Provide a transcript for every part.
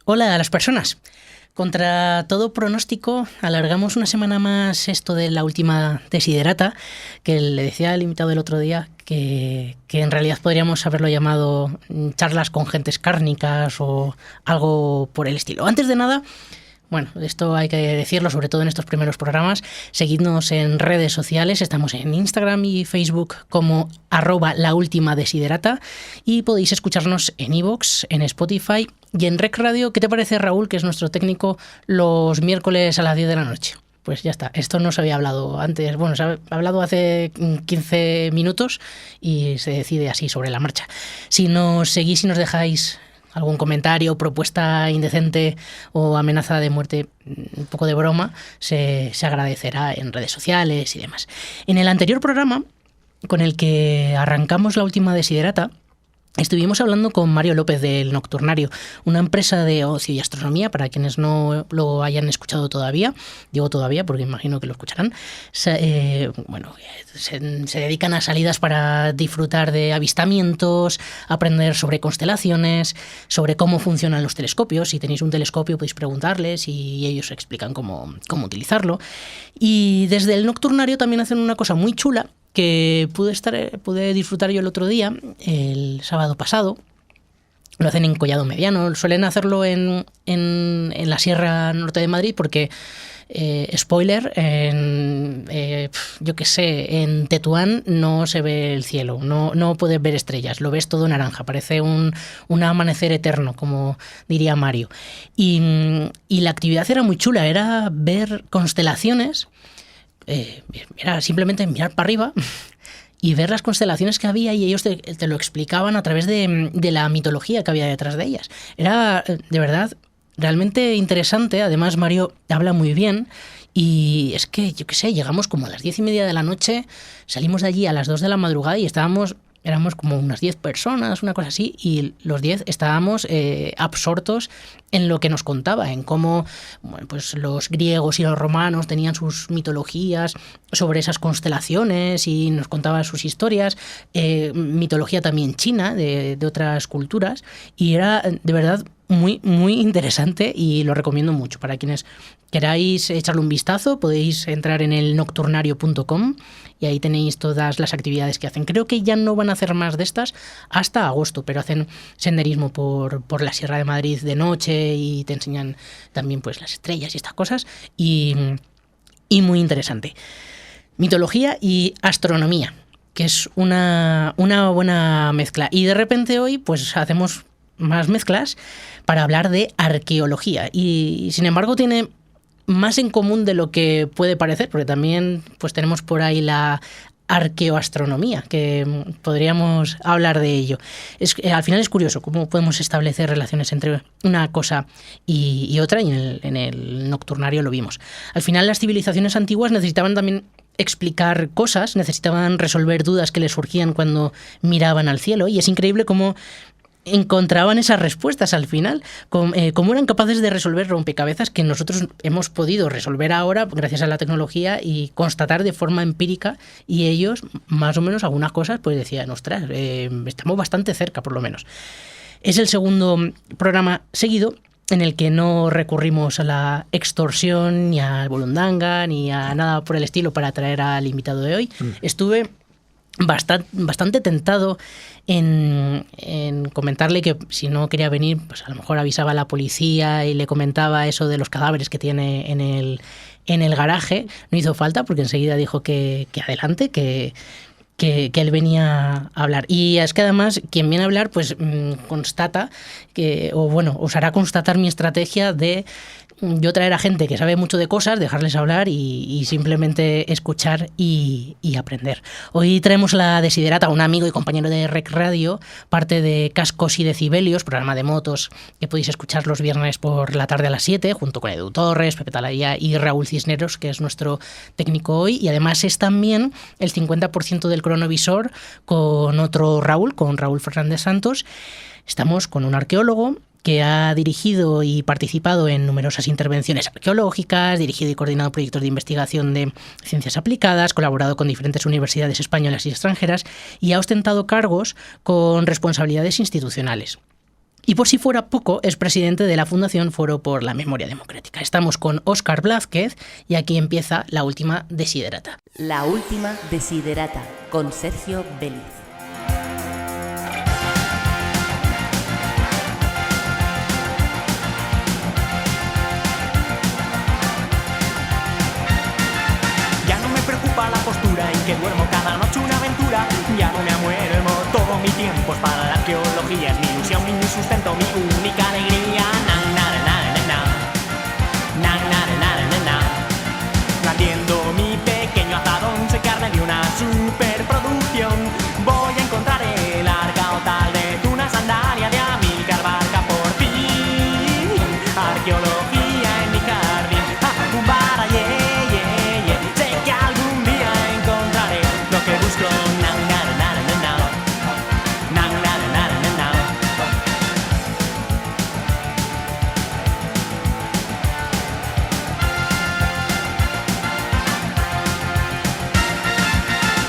Hola a las personas. Contra todo pronóstico, alargamos una semana más esto de la última desiderata, que le decía al invitado el otro día que en realidad podríamos haberlo llamado charlas con gentes cárnicas o algo por el estilo. Antes de nada, bueno, esto hay que decirlo, sobre todo en estos primeros programas. Seguidnos en redes sociales, estamos en Instagram y Facebook como @laultimadesiderata y podéis escucharnos en iVoox, en Spotify y en Rec Radio. ¿Qué te parece, Raúl, que es nuestro técnico, los miércoles a las 10 de la noche? Pues ya está, esto no se había hablado antes, bueno, se ha hablado hace 15 minutos y se decide así sobre la marcha. Si nos seguís y nos dejáis algún comentario, propuesta indecente o amenaza de muerte, un poco de broma, se agradecerá en redes sociales y demás. En el anterior programa, con el que arrancamos la última desiderata, estuvimos hablando con Mario López del Nocturnario, una empresa de ocio y astronomía, para quienes no lo hayan escuchado todavía, digo todavía porque imagino que lo escucharán. Se dedican a salidas para disfrutar de avistamientos, aprender sobre constelaciones, sobre cómo funcionan los telescopios. Si tenéis un telescopio podéis preguntarles y ellos explican cómo utilizarlo. Y desde el Nocturnario también hacen una cosa muy chula que pude disfrutar yo el otro día, el sábado pasado. Lo hacen en Collado Mediano, suelen hacerlo en la Sierra Norte de Madrid porque, spoiler, yo qué sé, en Tetuán no se ve el cielo, no puedes ver estrellas, lo ves todo naranja, parece un amanecer eterno, como diría Mario. Y la actividad era muy chula, era ver constelaciones. Era simplemente mirar para arriba y ver las constelaciones que había, y ellos te lo explicaban a través de la mitología que había detrás de ellas. Era, de verdad, realmente interesante. Además, Mario habla muy bien. Y es que, yo qué sé, llegamos como a las 10:30 de la noche, salimos de allí a las 2 de la madrugada y éramos como unas 10 personas, una cosa así, y los 10 estábamos absortos en lo que nos contaba, en cómo, bueno, pues los griegos y los romanos tenían sus mitologías sobre esas constelaciones y nos contaba sus historias, mitología también china de otras culturas, y era de verdad muy, muy interesante y lo recomiendo mucho. Para quienes queráis echarle un vistazo, podéis entrar en el nocturnario.com y ahí tenéis todas las actividades que hacen. Creo que ya no van a hacer más de estas hasta agosto, pero hacen senderismo por la Sierra de Madrid de noche y te enseñan también pues las estrellas y estas cosas, y muy interesante. Mitología y astronomía, que es una buena mezcla. Y de repente hoy pues hacemos más mezclas para hablar de arqueología, y sin embargo tiene más en común de lo que puede parecer, porque también pues tenemos por ahí la arqueoastronomía, que podríamos hablar de ello. Al final es curioso cómo podemos establecer relaciones entre una cosa y otra, y en el Nocturnario lo vimos. Al final las civilizaciones antiguas necesitaban también explicar cosas, necesitaban resolver dudas que les surgían cuando miraban al cielo, y es increíble cómo encontraban esas respuestas al final, cómo eran capaces de resolver rompecabezas que nosotros hemos podido resolver ahora gracias a la tecnología y constatar de forma empírica, y ellos más o menos algunas cosas pues decían, ostras, estamos bastante cerca por lo menos. Es el segundo programa seguido en el que no recurrimos a la extorsión ni al burundanga ni a nada por el estilo para traer al invitado de hoy. Estuve bastante tentado en comentarle que si no quería venir, pues a lo mejor avisaba a la policía y le comentaba eso de los cadáveres que tiene en el garaje. No hizo falta, porque enseguida dijo que adelante, que él venía a hablar. Y es que además quien viene a hablar pues constata os hará constatar mi estrategia de yo traer a gente que sabe mucho de cosas, dejarles hablar y simplemente escuchar y aprender. Hoy traemos la desiderata, un amigo y compañero de Rec Radio, parte de Cascos y Decibelios, programa de motos que podéis escuchar los viernes por la tarde a las 7, junto con Edu Torres, Pepe Talaya y Raúl Cisneros, que es nuestro técnico hoy, y además es también el 50% del cronovisor con otro Raúl, con Raúl Fernández Santos. Estamos con un arqueólogo que ha dirigido y participado en numerosas intervenciones arqueológicas, dirigido y coordinado proyectos de investigación de ciencias aplicadas, colaborado con diferentes universidades españolas y extranjeras y ha ostentado cargos con responsabilidades institucionales. Y por si fuera poco, es presidente de la Fundación Foro por la Memoria Democrática. Estamos con Óscar Blázquez y aquí empieza La Última Desiderata. La Última Desiderata, con Sergio Vélez. Ya no me preocupa la postura en que duermo cada noche una aventura. Ya no me amuermo, todo mi tiempo es para la arqueología. Es mi ilusión, mi sustento, mi única alegría. Na, na, na, na, na. Na, na, na, na, na, na. Plantiendo mi pequeño azadón, sé que arde de una superproducción. Voy a encontrar el arca o tal vez una sandalia de Amílcar Barca por fin. Arqueología en mi jardín. Un bara, yeah, yeah, yeah. Sé que algún día encontraré lo que busco. Na, na, na, na, na, na. Na, na, na, na, na, na.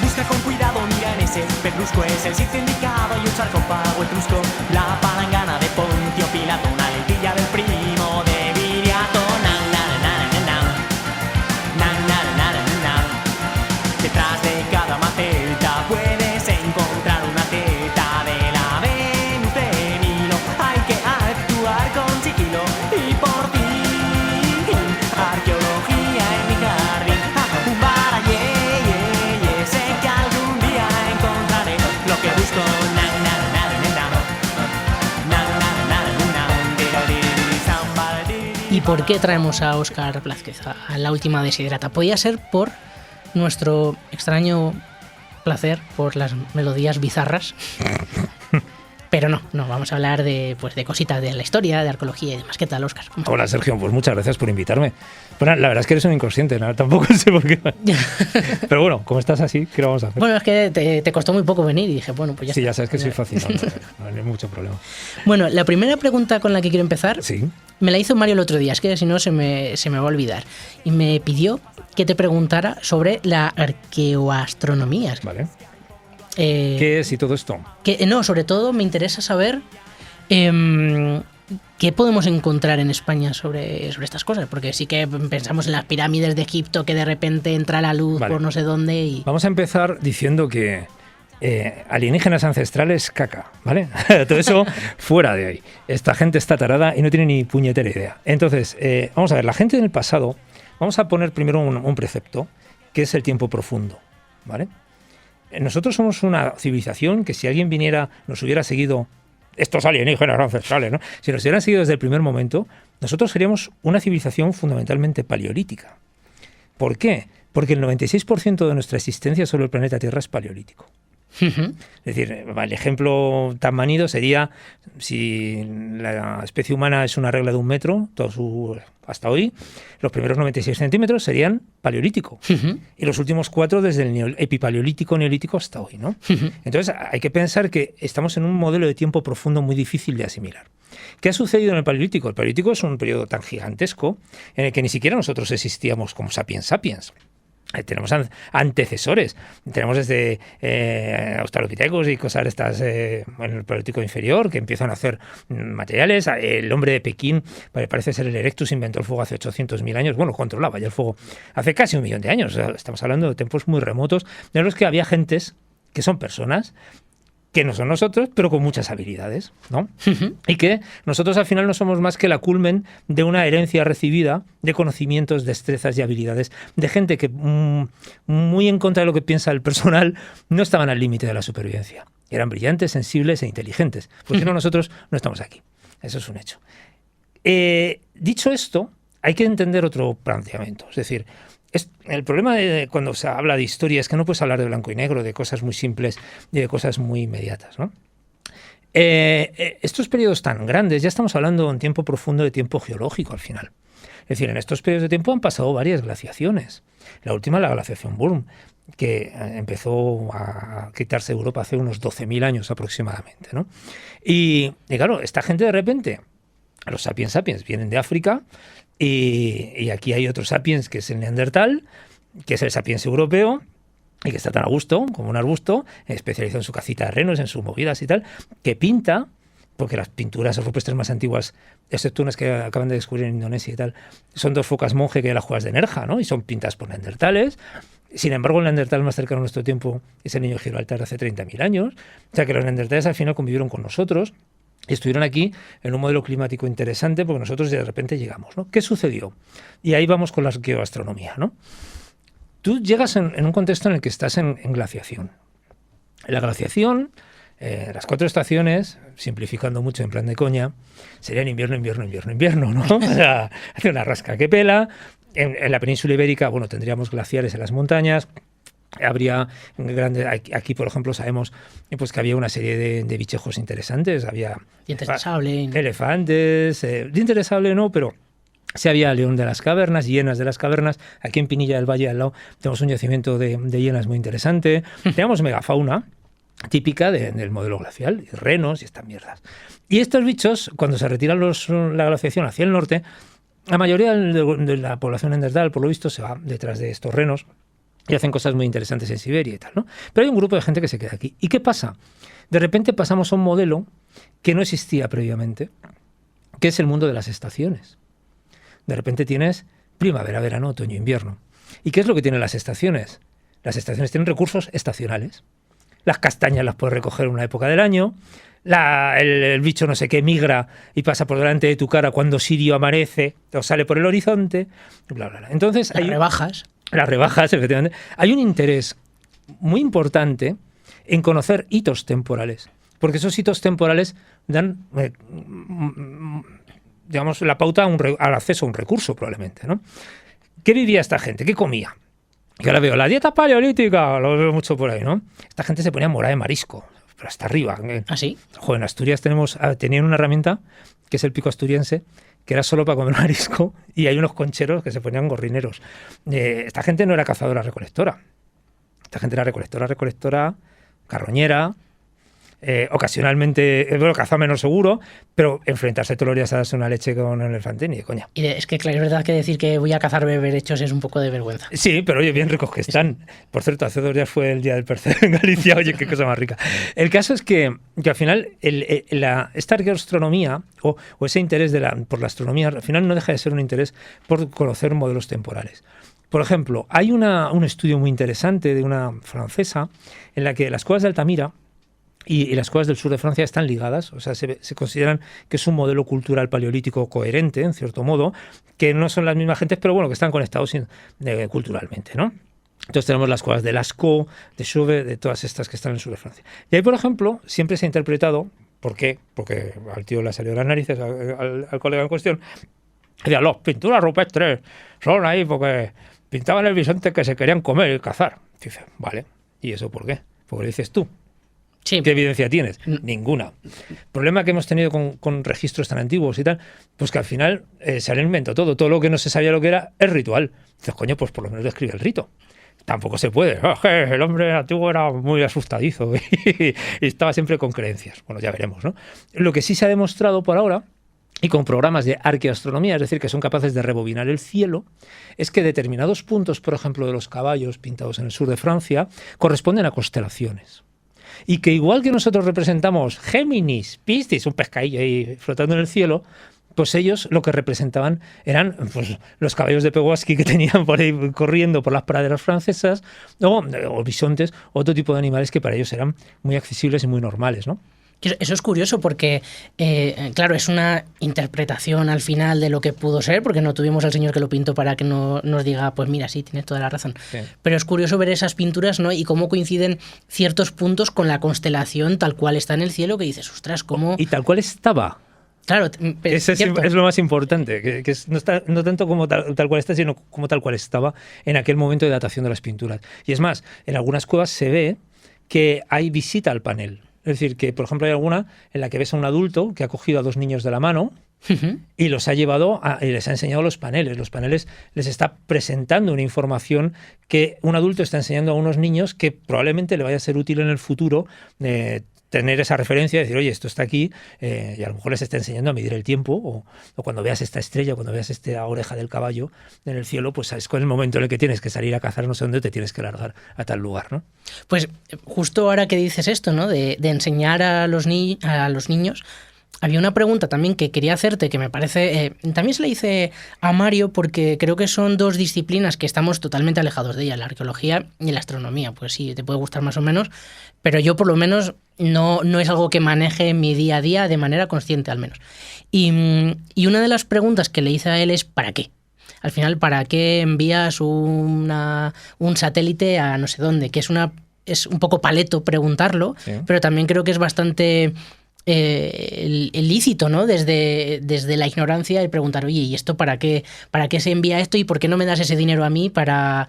Busca con cuidado, mira en ese pedrusco, es el sitio indicado y un sarcófago etrusco. La palangana de Pontio Pilato, una lentilla del primo de Viriato. Na, na, na, na, na, na. Na, na, na, na, na, na. Detrás de cada maceta puedes encontrar una teta de la Venus de Milo. Hay que actuar con sigilo y por ti. Arqueología en mi jardín. Un bara, yeah, yeah, yeah. Sé que algún día encontraré lo que busco. Na, na, na, na, na, na. Na, na, na, na, na. Di-da-di-di-di, samba-di-di-di. ¿Y por qué traemos a Óscar Blázquez a La Última Desiderata? Podía ser por nuestro extraño placer por las melodías bizarras. Pero no, vamos a hablar de cositas de la historia, de arqueología y demás. ¿Qué tal, Óscar? ¿Cómo Hola, Sergio, pues muchas gracias por invitarme. Bueno, la verdad es que eres un inconsciente, ¿no? Tampoco sé por qué. Pero bueno, como estás así, ¿qué lo vamos a hacer? Bueno, es que te costó muy poco venir y dije, bueno, pues ya Sí, está. ya sabes que soy fácil, no hay mucho problema. Bueno, la primera pregunta con la que quiero empezar Sí, me la hizo Mario el otro día, es que si no se me va a olvidar. Y me pidió que te preguntara sobre la arqueoastronomía. vale. Eh, ¿Qué es y todo esto? no, sobre todo me interesa saber qué podemos encontrar en España sobre estas cosas, porque sí que pensamos en las pirámides de Egipto, que de repente entra la luz Vale. por no sé dónde y... Vamos a empezar diciendo que alienígenas ancestrales, caca, ¿vale? Todo eso fuera de ahí. Esta gente está tarada y no tiene ni puñetera idea. Entonces, vamos a ver, la gente del pasado, vamos a poner primero un precepto, que es el tiempo profundo, ¿vale? Nosotros somos una civilización que si alguien viniera, nos hubiera seguido, estos alienígenas ancestrales, ¿no? Si nos hubieran seguido desde el primer momento, nosotros seríamos una civilización fundamentalmente paleolítica. ¿Por qué? Porque el 96% de nuestra existencia sobre el planeta Tierra es paleolítico. Ujú. Es decir, el ejemplo tan manido sería si la especie humana es una regla de 1 metro, hasta hoy, los primeros 96 centímetros serían paleolítico. Ujú. Y los últimos 4 desde el epipaleolítico, neolítico hasta hoy, ¿no? Ujú. Entonces hay que pensar que estamos en un modelo de tiempo profundo muy difícil de asimilar. ¿Qué ha sucedido en el Paleolítico? El Paleolítico es un periodo tan gigantesco en el que ni siquiera nosotros existíamos como sapiens sapiens. Tenemos antecesores, tenemos desde Australopithecus y cosas de estas en el Paleolítico inferior que empiezan a hacer materiales. El hombre de Pekín, parece ser el Erectus, inventó el fuego hace 800.000 años. Bueno, controlaba ya el fuego hace casi 1 millón de años. O sea, estamos hablando de tiempos muy remotos en los que había gentes que son personas que no son nosotros, pero con muchas habilidades, ¿no? Ujú. Y que nosotros al final no somos más que la culmen de una herencia recibida de conocimientos, destrezas y habilidades de gente que, muy en contra de lo que piensa el personal, no estaban al límite de la supervivencia. Eran brillantes, sensibles e inteligentes. Pues si no, nosotros no estamos aquí. Eso es un hecho. Dicho esto, hay que entender otro planteamiento. Es decir, el problema de cuando se habla de historia es que no puedes hablar de blanco y negro, de cosas muy simples y de cosas muy inmediatas, ¿no? Estos periodos tan grandes, ya estamos hablando en tiempo profundo de tiempo geológico al final. Es decir, en estos periodos de tiempo han pasado varias glaciaciones. La última, la glaciación Burm, que empezó a quitarse Europa hace unos 12.000 años aproximadamente, ¿no? Y claro, esta gente de repente, los sapiens sapiens, vienen de África. Y aquí hay otro sapiens que es el neandertal, que es el sapiens europeo, y que está tan a gusto como un arbusto, especializado en su cacita de renos, en sus movidas y tal, que pinta porque las pinturas rupestres más antiguas, excepto unas que acaban de descubrir en Indonesia y tal, son 2 focas monje que las cuevas de Nerja, ¿no? Y son pintadas por neandertales. Sin embargo, el neandertal más cercano a nuestro tiempo es el niño de Gibraltar de hace 30.000 años. O sea que los neandertales al final convivieron con nosotros y estuvieron aquí en un modelo climático interesante porque nosotros de repente llegamos, ¿no? ¿Qué sucedió? Y ahí vamos con la geoastronomía, ¿no? Tú llegas en un contexto en el que estás en glaciación. La glaciación, las 4 estaciones, simplificando mucho en plan de coña, serían invierno, invierno, invierno, invierno, ¿no? O sea, hace una rasca que pela. En la península ibérica, bueno, tendríamos glaciares en las montañas. Habría grandes, aquí por ejemplo sabemos pues que había una serie de bichejos interesantes, había dientes de sable, elefantes, dientes de sable no, pero sí había león de las cavernas, hienas de las cavernas. Aquí en Pinilla del Valle al lado tenemos un yacimiento de hienas muy interesante. Tenemos megafauna típica del modelo glacial, y renos y estas mierdas. Y estos bichos, cuando se retiran la glaciación hacia el norte, la mayoría de la población neandertal, por lo visto, se va detrás de estos renos y hacen cosas muy interesantes en Siberia y tal, ¿no? Pero hay un grupo de gente que se queda aquí. ¿Y qué pasa? De repente pasamos a un modelo que no existía previamente, que es el mundo de las estaciones. De repente tienes primavera, verano, otoño, invierno. ¿Y qué es lo que tienen las estaciones? Las estaciones tienen recursos estacionales. Las castañas las puedes recoger en una época del año. El bicho no sé qué migra y pasa por delante de tu cara cuando Sirio amanece o sale por el horizonte, bla, bla, bla. Entonces, las rebajas, efectivamente. Hay un interés muy importante en conocer hitos temporales, porque esos hitos temporales dan, digamos, la pauta al acceso a un recurso, probablemente, ¿no? ¿Qué vivía esta gente? ¿Qué comía? Yo ahora veo la dieta paleolítica, lo veo mucho por ahí, ¿no? Esta gente se ponía morada de marisco, pero hasta arriba. ¿Ah, sí? Joder, en Asturias tenían una herramienta, que es el pico asturiense, que era solo para comer marisco, y hay unos concheros que se ponían gorrineros. Esta gente no era cazadora-recolectora. Esta gente era recolectora, carroñera, ocasionalmente, bueno, caza menos seguro, pero enfrentarse todos los días a darse una leche con un elefante, ni de coña. Y es que, claro, es verdad que decir que voy a cazar berberechos es un poco de vergüenza. Sí, pero oye, bien ricos que están. Por cierto, hace 2 días fue el día del percebe en Galicia, oye, qué cosa más rica. El caso es que al final esta arqueoastronomía o ese interés por la astronomía, al final no deja de ser un interés por conocer modelos temporales. Por ejemplo, hay un estudio muy interesante de una francesa en la que las cuevas de Altamira y las cuevas del sur de Francia están ligadas, o sea, se consideran que es un modelo cultural paleolítico coherente, en cierto modo, que no son las mismas gentes, pero bueno, que están conectados culturalmente, ¿no? Entonces tenemos las cuevas de Lascaux, de Chauvet, de todas estas que están en el sur de Francia. Y ahí, por ejemplo, siempre se ha interpretado, ¿por qué? Porque al tío le ha salido las narices, al colega en cuestión, decía, los pinturas rupestres son ahí porque pintaban el bisonte que se querían comer y cazar. Dice, vale, ¿y eso por qué? Porque lo dices tú. Sí. ¿Qué evidencia tienes? Ninguna. El problema que hemos tenido con registros tan antiguos y tal, pues que al final se han inventado todo. Todo lo que no se sabía lo que era es ritual. Entonces, coño, pues por lo menos describe el rito. Tampoco se puede. El hombre antiguo era muy asustadizo y estaba siempre con creencias. Bueno, ya veremos, ¿no? Lo que sí se ha demostrado por ahora, y con programas de arqueoastronomía, es decir, que son capaces de rebobinar el cielo, es que determinados puntos, por ejemplo, de los caballos pintados en el sur de Francia, corresponden a constelaciones. Y que igual que nosotros representamos Géminis, Piscis, un pescadillo ahí flotando en el cielo, pues ellos lo que representaban eran pues, los caballos de Pewaski que tenían por ahí corriendo por las praderas francesas, o bisontes, otro tipo de animales que para ellos eran muy accesibles y muy normales, ¿no? Eso es curioso porque, claro, es una interpretación al final de lo que pudo ser, porque no tuvimos al señor que lo pintó para que no nos diga, pues mira, sí, tienes toda la razón. Sí. Pero es curioso ver esas pinturas, ¿no? Y cómo coinciden ciertos puntos con la constelación tal cual está en el cielo, que dices, ostras, ¿cómo...? Y tal cual estaba. Claro, eso es lo más importante, que no tanto como tal cual está, sino como tal cual estaba en aquel momento de datación de las pinturas. Y es más, en algunas cuevas se ve que hay visita al panel. Es decir, que por ejemplo hay alguna en la que ves a un adulto que ha cogido a 2 niños de la mano y los ha llevado y les ha enseñado los paneles. Los paneles les está presentando una información que un adulto está enseñando a unos niños que probablemente le vaya a ser útil en el futuro tener esa referencia y decir, oye, esto está aquí, y a lo mejor les está enseñando a medir el tiempo, o cuando veas esta estrella, cuando veas esta oreja del caballo en el cielo, pues es el momento en el que tienes que salir a cazar, no sé dónde te tienes que largar a tal lugar, ¿no? Pues justo ahora que dices esto, ¿no? De enseñar a los niños, había una pregunta también que quería hacerte, que me parece... también se la hice a Mario porque creo que son dos disciplinas que estamos totalmente alejados de ellas, la arqueología y la astronomía. Pues sí, te puede gustar más o menos, pero yo por lo menos no es algo que maneje en mi día a día de manera consciente al menos. Y una de las preguntas que le hice a él es ¿para qué? Al final, ¿para qué envías un satélite a no sé dónde? Que es un poco paleto preguntarlo, sí, pero también creo que es bastante... lícito, ¿no? Desde la ignorancia el preguntar, oye, ¿y esto para qué se envía esto y por qué no me das ese dinero a mí para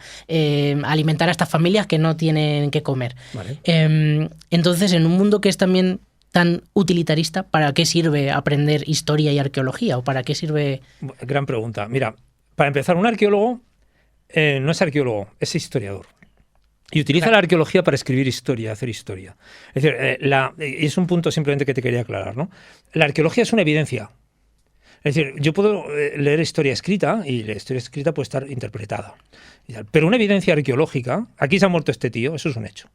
alimentar a estas familias que no tienen que comer? Vale. Entonces, en un mundo que es también tan utilitarista, ¿para qué sirve aprender historia y arqueología? ¿O para qué sirve...? Gran pregunta. Mira, para empezar, un arqueólogo no es arqueólogo, es historiador. Y utiliza la arqueología para escribir historia, hacer historia. Es decir, es un punto simplemente que te quería aclarar, ¿no? La arqueología es una evidencia. Es decir, yo puedo leer historia escrita y la historia escrita puede estar interpretada. Pero una evidencia arqueológica, aquí se ha muerto este tío, eso es un hecho.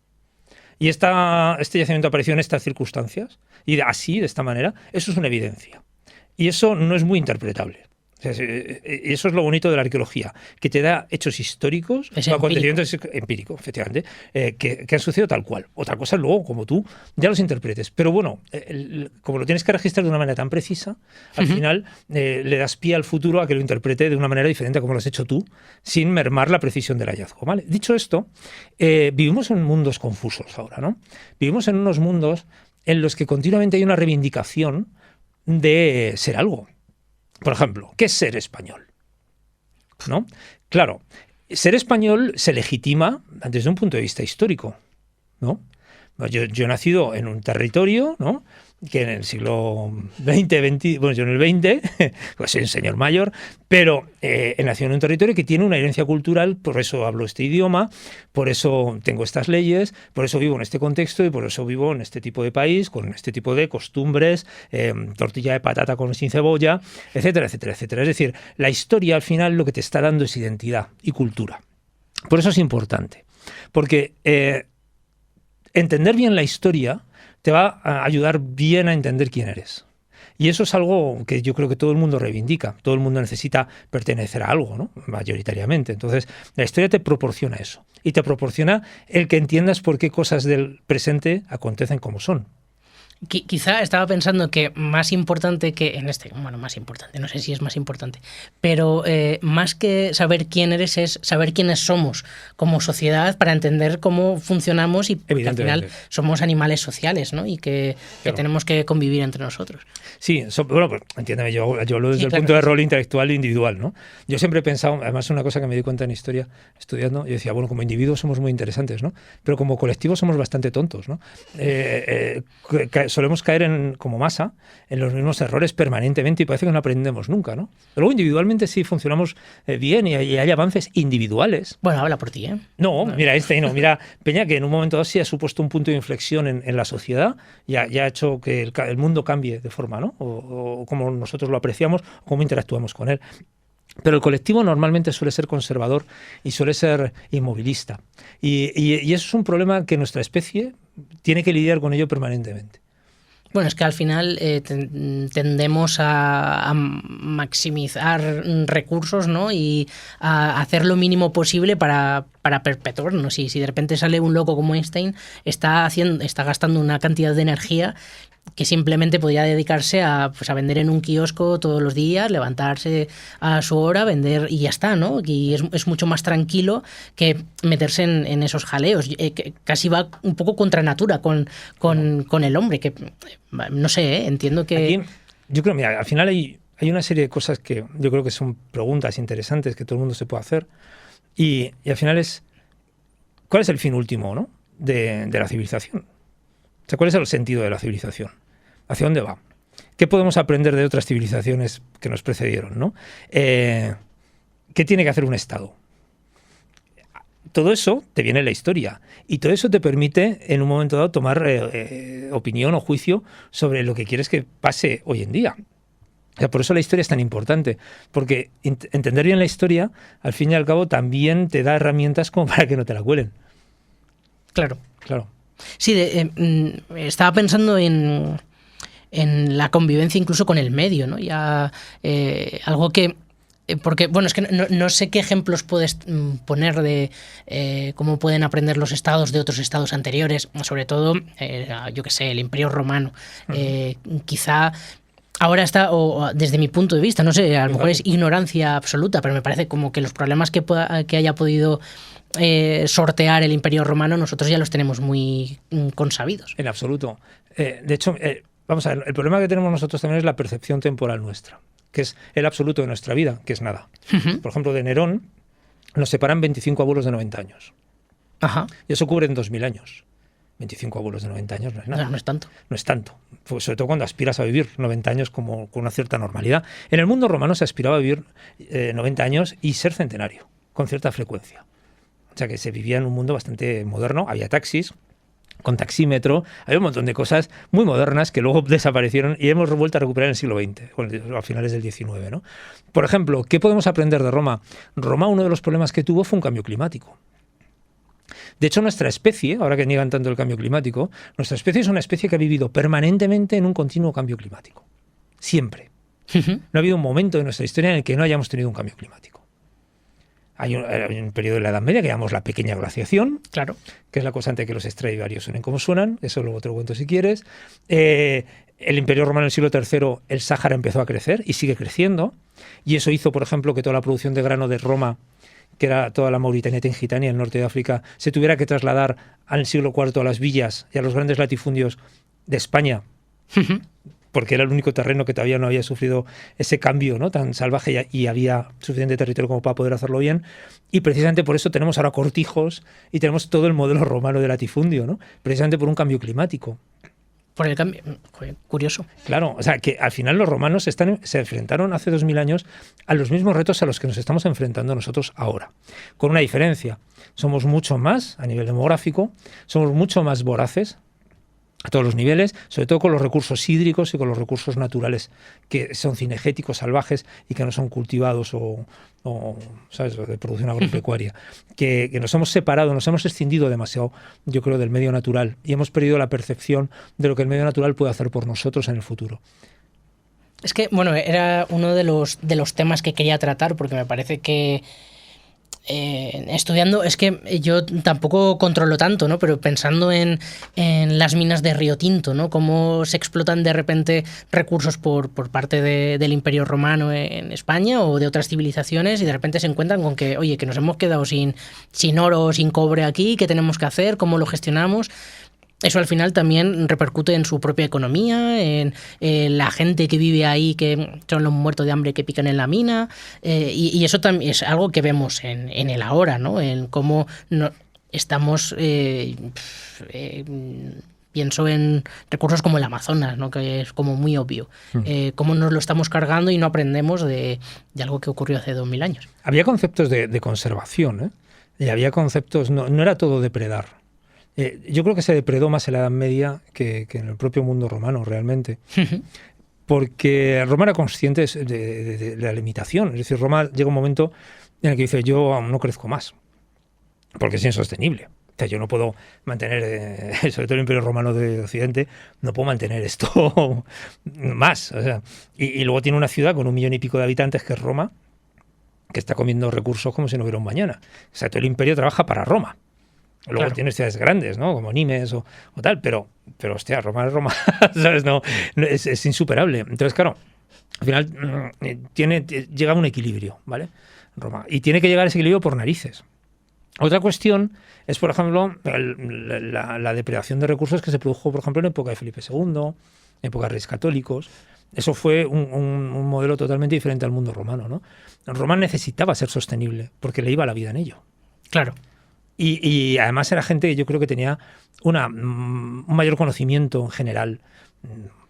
Y este yacimiento apareció en estas circunstancias, y así, de esta manera, eso es una evidencia. Y eso no es muy interpretable. Y eso es lo bonito de la arqueología, que te da hechos históricos, acontecimientos empíricos, efectivamente, que han sucedido tal cual. Otra cosa es luego, como tú, ya los interpretes. Pero bueno, como lo tienes que registrar de una manera tan precisa, al final le das pie al futuro a que lo interprete de una manera diferente a como lo has hecho tú, sin mermar la precisión del hallazgo, ¿vale? Dicho esto, vivimos en mundos confusos ahora, ¿no? Vivimos en unos mundos en los que continuamente hay una reivindicación de ser algo. Por ejemplo, ¿qué es ser español? ¿No? Claro, ser español se legitima desde un punto de vista histórico, ¿no? Yo he nacido en un territorio, ¿no?, que en el siglo XX, bueno, yo en el XX, pues soy un señor mayor, pero he nacido en un territorio que tiene una herencia cultural, por eso hablo este idioma, por eso tengo estas leyes, por eso vivo en este contexto y por eso vivo en este tipo de país, con este tipo de costumbres, tortilla de patata con sin cebolla, etcétera, etcétera, etcétera. Es decir, la historia al final lo que te está dando es identidad y cultura. Por eso es importante, porque entender bien la historia te va a ayudar bien a entender quién eres. Y eso es algo que yo creo que todo el mundo reivindica. Todo el mundo necesita pertenecer a algo, ¿no?, mayoritariamente. Entonces, la historia te proporciona eso. Y te proporciona el que entiendas por qué cosas del presente acontecen como son. Quizá estaba pensando que más importante que más importante, no sé si es más importante, pero más que saber quién eres es saber quiénes somos como sociedad para entender cómo funcionamos y porque al final somos animales sociales, ¿no? Y que tenemos que convivir entre nosotros. Sí, bueno, pues, entiéndeme, yo hablo desde el punto de rol intelectual e individual, ¿no? Yo siempre he pensado, además una cosa que me di cuenta en historia estudiando, yo decía, bueno, como individuos somos muy interesantes, ¿no? Pero como colectivos somos bastante tontos, ¿no? Solemos caer como masa en los mismos errores permanentemente y parece que no aprendemos nunca, ¿no? Pero luego individualmente sí funcionamos bien y hay avances individuales. Bueno, habla por ti, ¿eh? No, mira Einstein, no, mira Peña, que en un momento dado sí ha supuesto un punto de inflexión en la sociedad y ha hecho que el mundo cambie de forma, ¿no? O como nosotros lo apreciamos, o cómo interactuamos con él. Pero el colectivo normalmente suele ser conservador y suele ser inmovilista. Y eso es un problema que nuestra especie tiene que lidiar con ello permanentemente. Bueno, es que al final tendemos a maximizar recursos, ¿no? Y a hacer lo mínimo posible para perpetuarnos. Y si de repente sale un loco como Einstein, está gastando una cantidad de energía que simplemente podría dedicarse a vender en un kiosco todos los días, levantarse a su hora, vender y ya está, ¿no? Y es mucho más tranquilo que meterse en esos jaleos. Que casi va un poco contra natura con el hombre, que no sé, entiendo que... Aquí, yo creo, mira, al final hay una serie de cosas que yo creo que son preguntas interesantes que todo el mundo se puede hacer y al final es, ¿cuál es el fin último, ¿no?, de la civilización? O sea, ¿cuál es el sentido de la civilización? ¿Hacia dónde va? ¿Qué podemos aprender de otras civilizaciones que nos precedieron, ¿no? ¿Qué tiene que hacer un Estado? Todo eso te viene en la historia y todo eso te permite en un momento dado tomar opinión o juicio sobre lo que quieres que pase hoy en día. O sea, por eso la historia es tan importante, porque entender bien la historia, al fin y al cabo, también te da herramientas como para que no te la cuelen. Claro. Claro. Sí, estaba pensando en la convivencia incluso con el medio, ¿no? Ya algo que... Porque, bueno, es que no sé qué ejemplos puedes poner de cómo pueden aprender los estados de otros estados anteriores, sobre todo, yo qué sé, el Imperio Romano. Quizá ahora está, o desde mi punto de vista, no sé, a lo mejor es ignorancia absoluta, pero me parece como que los problemas que haya podido sortear el Imperio Romano nosotros ya los tenemos muy consabidos. En absoluto. De hecho, vamos a ver, el problema que tenemos nosotros también es la percepción temporal nuestra, que es el absoluto de nuestra vida, que es nada. Por ejemplo, de Nerón nos separan 25 abuelos de 90 años. Ajá. Y eso cubre en 2000 años. 25 abuelos de 90 años no es nada. No es tanto. No es tanto. Pues sobre todo cuando aspiras a vivir 90 años como con una cierta normalidad. En el mundo romano se aspiraba a vivir 90 años y ser centenario, con cierta frecuencia. O sea que se vivía en un mundo bastante moderno. Había taxis con taxímetro, había un montón de cosas muy modernas que luego desaparecieron y hemos vuelto a recuperar en el siglo XX, a finales del XIX, ¿no? Por ejemplo, ¿qué podemos aprender de Roma? Roma, uno de los problemas que tuvo fue un cambio climático. De hecho, nuestra especie, ahora que niegan tanto el cambio climático, nuestra especie es una especie que ha vivido permanentemente en un continuo cambio climático. Siempre. No ha habido un momento en nuestra historia en el que no hayamos tenido un cambio climático. Hay un periodo de la Edad Media que llamamos la pequeña glaciación, claro, que es la cosa antes que los Stradivarius suenen como suenan, eso luego te lo cuento si quieres. El Imperio Romano en el siglo III, el Sáhara empezó a crecer y sigue creciendo, y eso hizo, por ejemplo, que toda la producción de grano de Roma, que era toda la Mauritania Tingitania, el norte de África, se tuviera que trasladar al siglo IV a las villas y a los grandes latifundios de España, porque era el único terreno que todavía no había sufrido ese cambio, ¿no?, tan salvaje y había suficiente territorio como para poder hacerlo bien. Y precisamente por eso tenemos ahora cortijos y tenemos todo el modelo romano de latifundio, ¿no?, precisamente por un cambio climático. Por el cambio, curioso. Claro, o sea que al final los romanos se enfrentaron hace 2000 años a los mismos retos a los que nos estamos enfrentando nosotros ahora, con una diferencia. Somos mucho más a nivel demográfico, somos mucho más voraces a todos los niveles, sobre todo con los recursos hídricos y con los recursos naturales que son cinegéticos, salvajes y que no son cultivados o ¿sabes?, de producción agropecuaria. Que nos hemos separado, nos hemos escindido demasiado, yo creo, del medio natural y hemos perdido la percepción de lo que el medio natural puede hacer por nosotros en el futuro. Es que, bueno, era uno de los temas que quería tratar porque me parece que estudiando, es que yo tampoco controlo tanto, ¿no?, pero pensando en las minas de Río Tinto, ¿no?, cómo se explotan de repente recursos por parte del Imperio Romano en España o de otras civilizaciones y de repente se encuentran con que, oye, que nos hemos quedado sin oro, sin cobre aquí, ¿qué tenemos que hacer? ¿Cómo lo gestionamos? Eso al final también repercute en su propia economía, en la gente que vive ahí, que son los muertos de hambre que pican en la mina, y eso también es algo que vemos en el ahora, ¿no?, en cómo estamos... pienso en recursos como el Amazonas, ¿no?, que es como muy obvio. Cómo nos lo estamos cargando y no aprendemos de algo que ocurrió hace 2000 años. Había conceptos de conservación, y había conceptos... No era todo depredar. Yo creo que se depredó más en la Edad Media que en el propio mundo romano, realmente. Porque Roma era consciente de la limitación. Es decir, Roma llega un momento en el que dice, yo aún no crezco más, porque es insostenible. O sea, yo no puedo mantener, sobre todo el Imperio Romano de Occidente, no puedo mantener esto más. O sea, y luego tiene una ciudad con 1 millón y pico de habitantes, que es Roma, que está comiendo recursos como si no hubiera un mañana. O sea, todo el imperio trabaja para Roma. Luego claro, tienes ciudades grandes, ¿no?, como Nimes o tal, pero hostia, Roma es Roma, ¿sabes? No, es insuperable. Entonces, claro, al final llega a un equilibrio, ¿vale?, Roma. Y tiene que llegar a ese equilibrio por narices. Otra cuestión es, por ejemplo, la depredación de recursos que se produjo, por ejemplo, en época de Felipe II, en época de Reyes Católicos. Eso fue un modelo totalmente diferente al mundo romano, ¿no? Roma necesitaba ser sostenible porque le iba la vida en ello. Claro. Y además era gente que yo creo que tenía un mayor conocimiento en general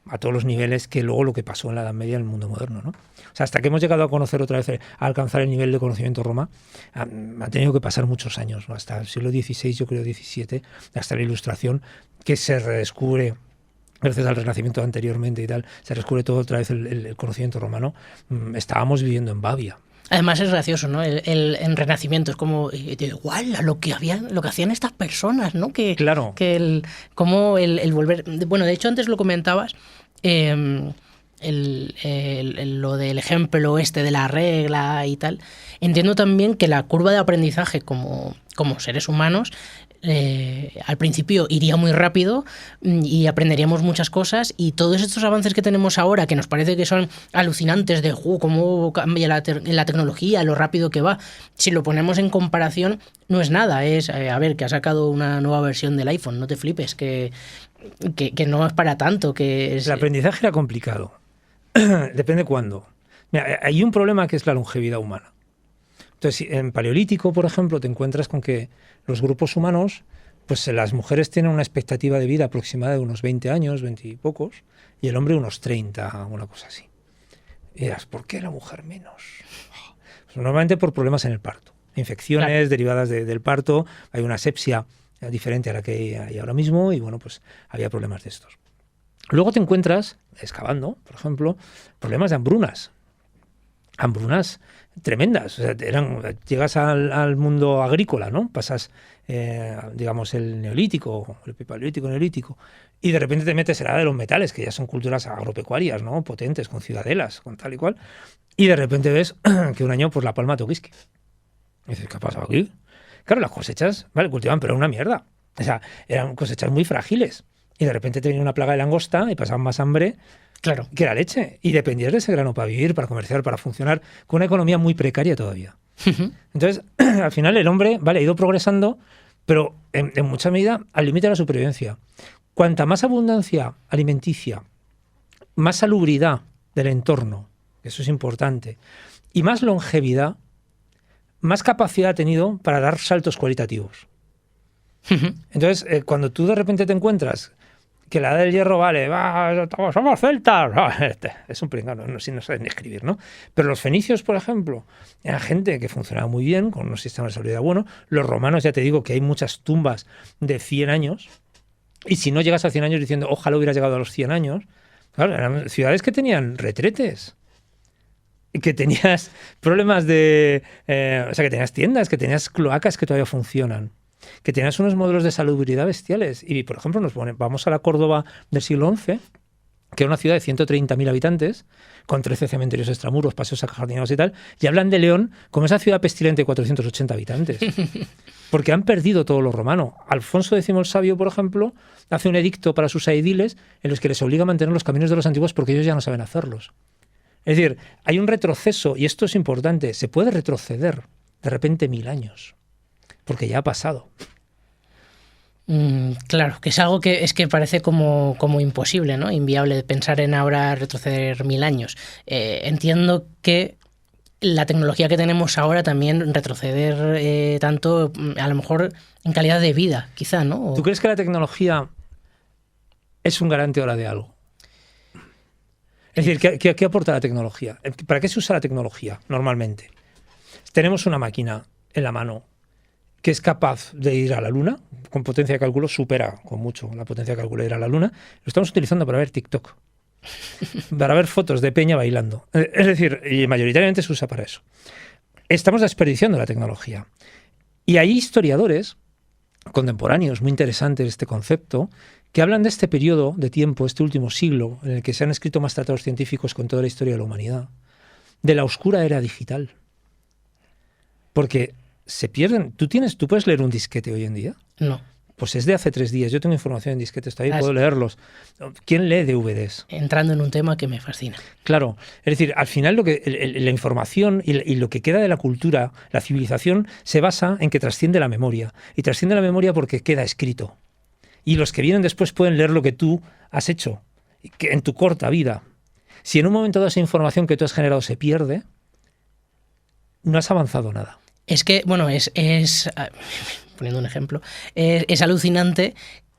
a todos los niveles que luego lo que pasó en la Edad Media en el mundo moderno, ¿no? O sea, hasta que hemos llegado a conocer otra vez, a alcanzar el nivel de conocimiento Roma, ha tenido que pasar muchos años, ¿no?, hasta el siglo XVI, yo creo XVII, hasta la Ilustración, que se redescubre, gracias al Renacimiento anteriormente y tal, se redescubre todo otra vez el conocimiento romano. Estábamos viviendo en Babia. Además es gracioso, ¿no? El Renacimiento es como igual a lo que hacían estas personas, ¿no? Claro. Como el volver... Bueno, de hecho antes lo comentabas, lo del ejemplo de la regla y tal, entiendo también que la curva de aprendizaje como seres humanos al principio iría muy rápido y aprenderíamos muchas cosas, y todos estos avances que tenemos ahora, que nos parece que son alucinantes de cómo cambia la tecnología, lo rápido que va, si lo ponemos en comparación no es nada. Es, a ver, que ha sacado una nueva versión del iPhone, no te flipes, que no es para tanto. El aprendizaje era complicado. Depende cuándo. Mira, hay un problema que es la longevidad humana. Entonces, en Paleolítico, por ejemplo, te encuentras con que los grupos humanos, pues las mujeres tienen una expectativa de vida aproximada de unos 20 años, 20 y pocos, y el hombre unos 30, una cosa así. Y dirás, ¿por qué la mujer menos? Pues normalmente por problemas en el parto. Infecciones derivadas del parto, hay una asepsia diferente a la que hay ahora mismo, y bueno, pues había problemas de estos. Luego te encuentras, excavando, por ejemplo, problemas de hambrunas. Hambrunas tremendas. O sea, llegas al mundo agrícola, ¿no? Pasas, digamos, el neolítico, el paleolítico, neolítico, y de repente te metes en la edad de los metales, que ya son culturas agropecuarias, ¿no? Potentes, con ciudadelas, con tal y cual, y de repente ves que un año, pues la palma Toquisqui. Y dices, ¿qué ha pasado aquí? Claro, las cosechas, vale, cultivaban, pero era una mierda. O sea, eran cosechas muy frágiles. Y de repente te venía una plaga de langosta y pasaban más hambre que la leche. Y dependías de ese grano para vivir, para comerciar, para funcionar, con una economía muy precaria todavía. Entonces, al final el hombre, vale, ha ido progresando, pero en mucha medida al límite de la supervivencia. Cuanta más abundancia alimenticia, más salubridad del entorno, eso es importante, y más longevidad, más capacidad ha tenido para dar saltos cualitativos. Entonces, cuando tú de repente te encuentras que la edad del hierro, vale, somos celtas, es un pringano, no sabes ni escribir, ¿no? Pero los fenicios, por ejemplo, eran gente que funcionaba muy bien, con unos sistemas de seguridad buenos. Los romanos, ya te digo, que hay muchas tumbas de 100 años, y si no llegas a 100 años diciendo, ojalá hubiera llegado a los 100 años, claro, eran ciudades que tenían retretes, que tenías problemas o sea, que tenías tiendas, que tenías cloacas que todavía funcionan, que tenías unos modelos de salubridad bestiales. Y, por ejemplo, vamos a la Córdoba del siglo XI, que era una ciudad de 130.000 habitantes, con 13 cementerios extramuros, paseos ajardinados y tal, y hablan de León como esa ciudad pestilente de 480 habitantes. Porque han perdido todo lo romano. Alfonso X el Sabio, por ejemplo, hace un edicto para sus aediles en los que les obliga a mantener los caminos de los antiguos porque ellos ya no saben hacerlos. Es decir, hay un retroceso, y esto es importante, se puede retroceder de repente 1000 años. Porque ya ha pasado. Claro, que es algo que parece como imposible, ¿no? Inviable pensar en ahora retroceder 1000 años. Entiendo que la tecnología que tenemos ahora también retroceder tanto, a lo mejor en calidad de vida, quizá, ¿no? ¿Tú crees que la tecnología es un garante ahora de algo? Es decir, ¿qué aporta la tecnología? ¿Para qué se usa la tecnología normalmente? Tenemos una máquina en la mano que es capaz de ir a la Luna, con potencia de cálculo, supera con mucho la potencia de cálculo de ir a la Luna. Lo estamos utilizando para ver TikTok, para ver fotos de peña bailando. Es decir, y mayoritariamente se usa para eso. Estamos desperdiciando la tecnología. Y hay historiadores contemporáneos muy interesantes de este concepto que hablan de este periodo de tiempo, este último siglo, en el que se han escrito más tratados científicos con toda la historia de la humanidad, de la oscura era digital. Porque se pierden. ¿Tú puedes leer un disquete hoy en día? No. Pues es de hace 3 días. Yo tengo información en disquetes todavía, puedo leerlos. ¿Quién lee DVDs? Entrando en un tema que me fascina. Claro. Es decir, al final la información y lo que queda de la cultura, la civilización, se basa en que trasciende la memoria. Y trasciende la memoria porque queda escrito. Y los que vienen después pueden leer lo que tú has hecho en tu corta vida. Si en un momento dado esa información que tú has generado se pierde, no has avanzado nada. Es que, bueno, poniendo un ejemplo, es alucinante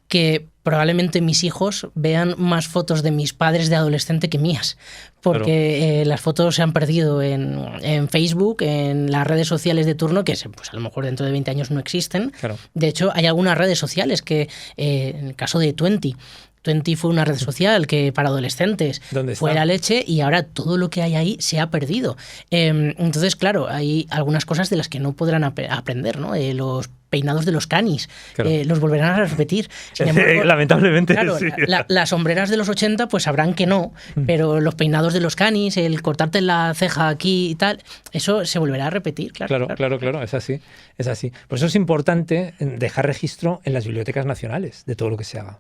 que probablemente mis hijos vean más fotos de mis padres de adolescente que mías, porque las fotos se han perdido en Facebook, en las redes sociales de turno, que pues a lo mejor dentro de 20 años no existen. Claro. De hecho, hay algunas redes sociales que, en el caso de Twenty, Twenty fue una red social que para adolescentes ¿Dónde fue está? la leche y ahora todo lo que hay ahí se ha perdido. Entonces, claro, hay algunas cosas de las que no podrán aprender, ¿no? Los peinados de los canis, Claro. los volverán a repetir. Sin embargo, Lamentablemente, claro, sí. las sombreras de los 80 pues sabrán que no, pero los peinados de los canis, el cortarte la ceja aquí y tal, eso se volverá a repetir, claro. Claro, es así, es así. Por eso es importante dejar registro en las bibliotecas nacionales de todo lo que se haga,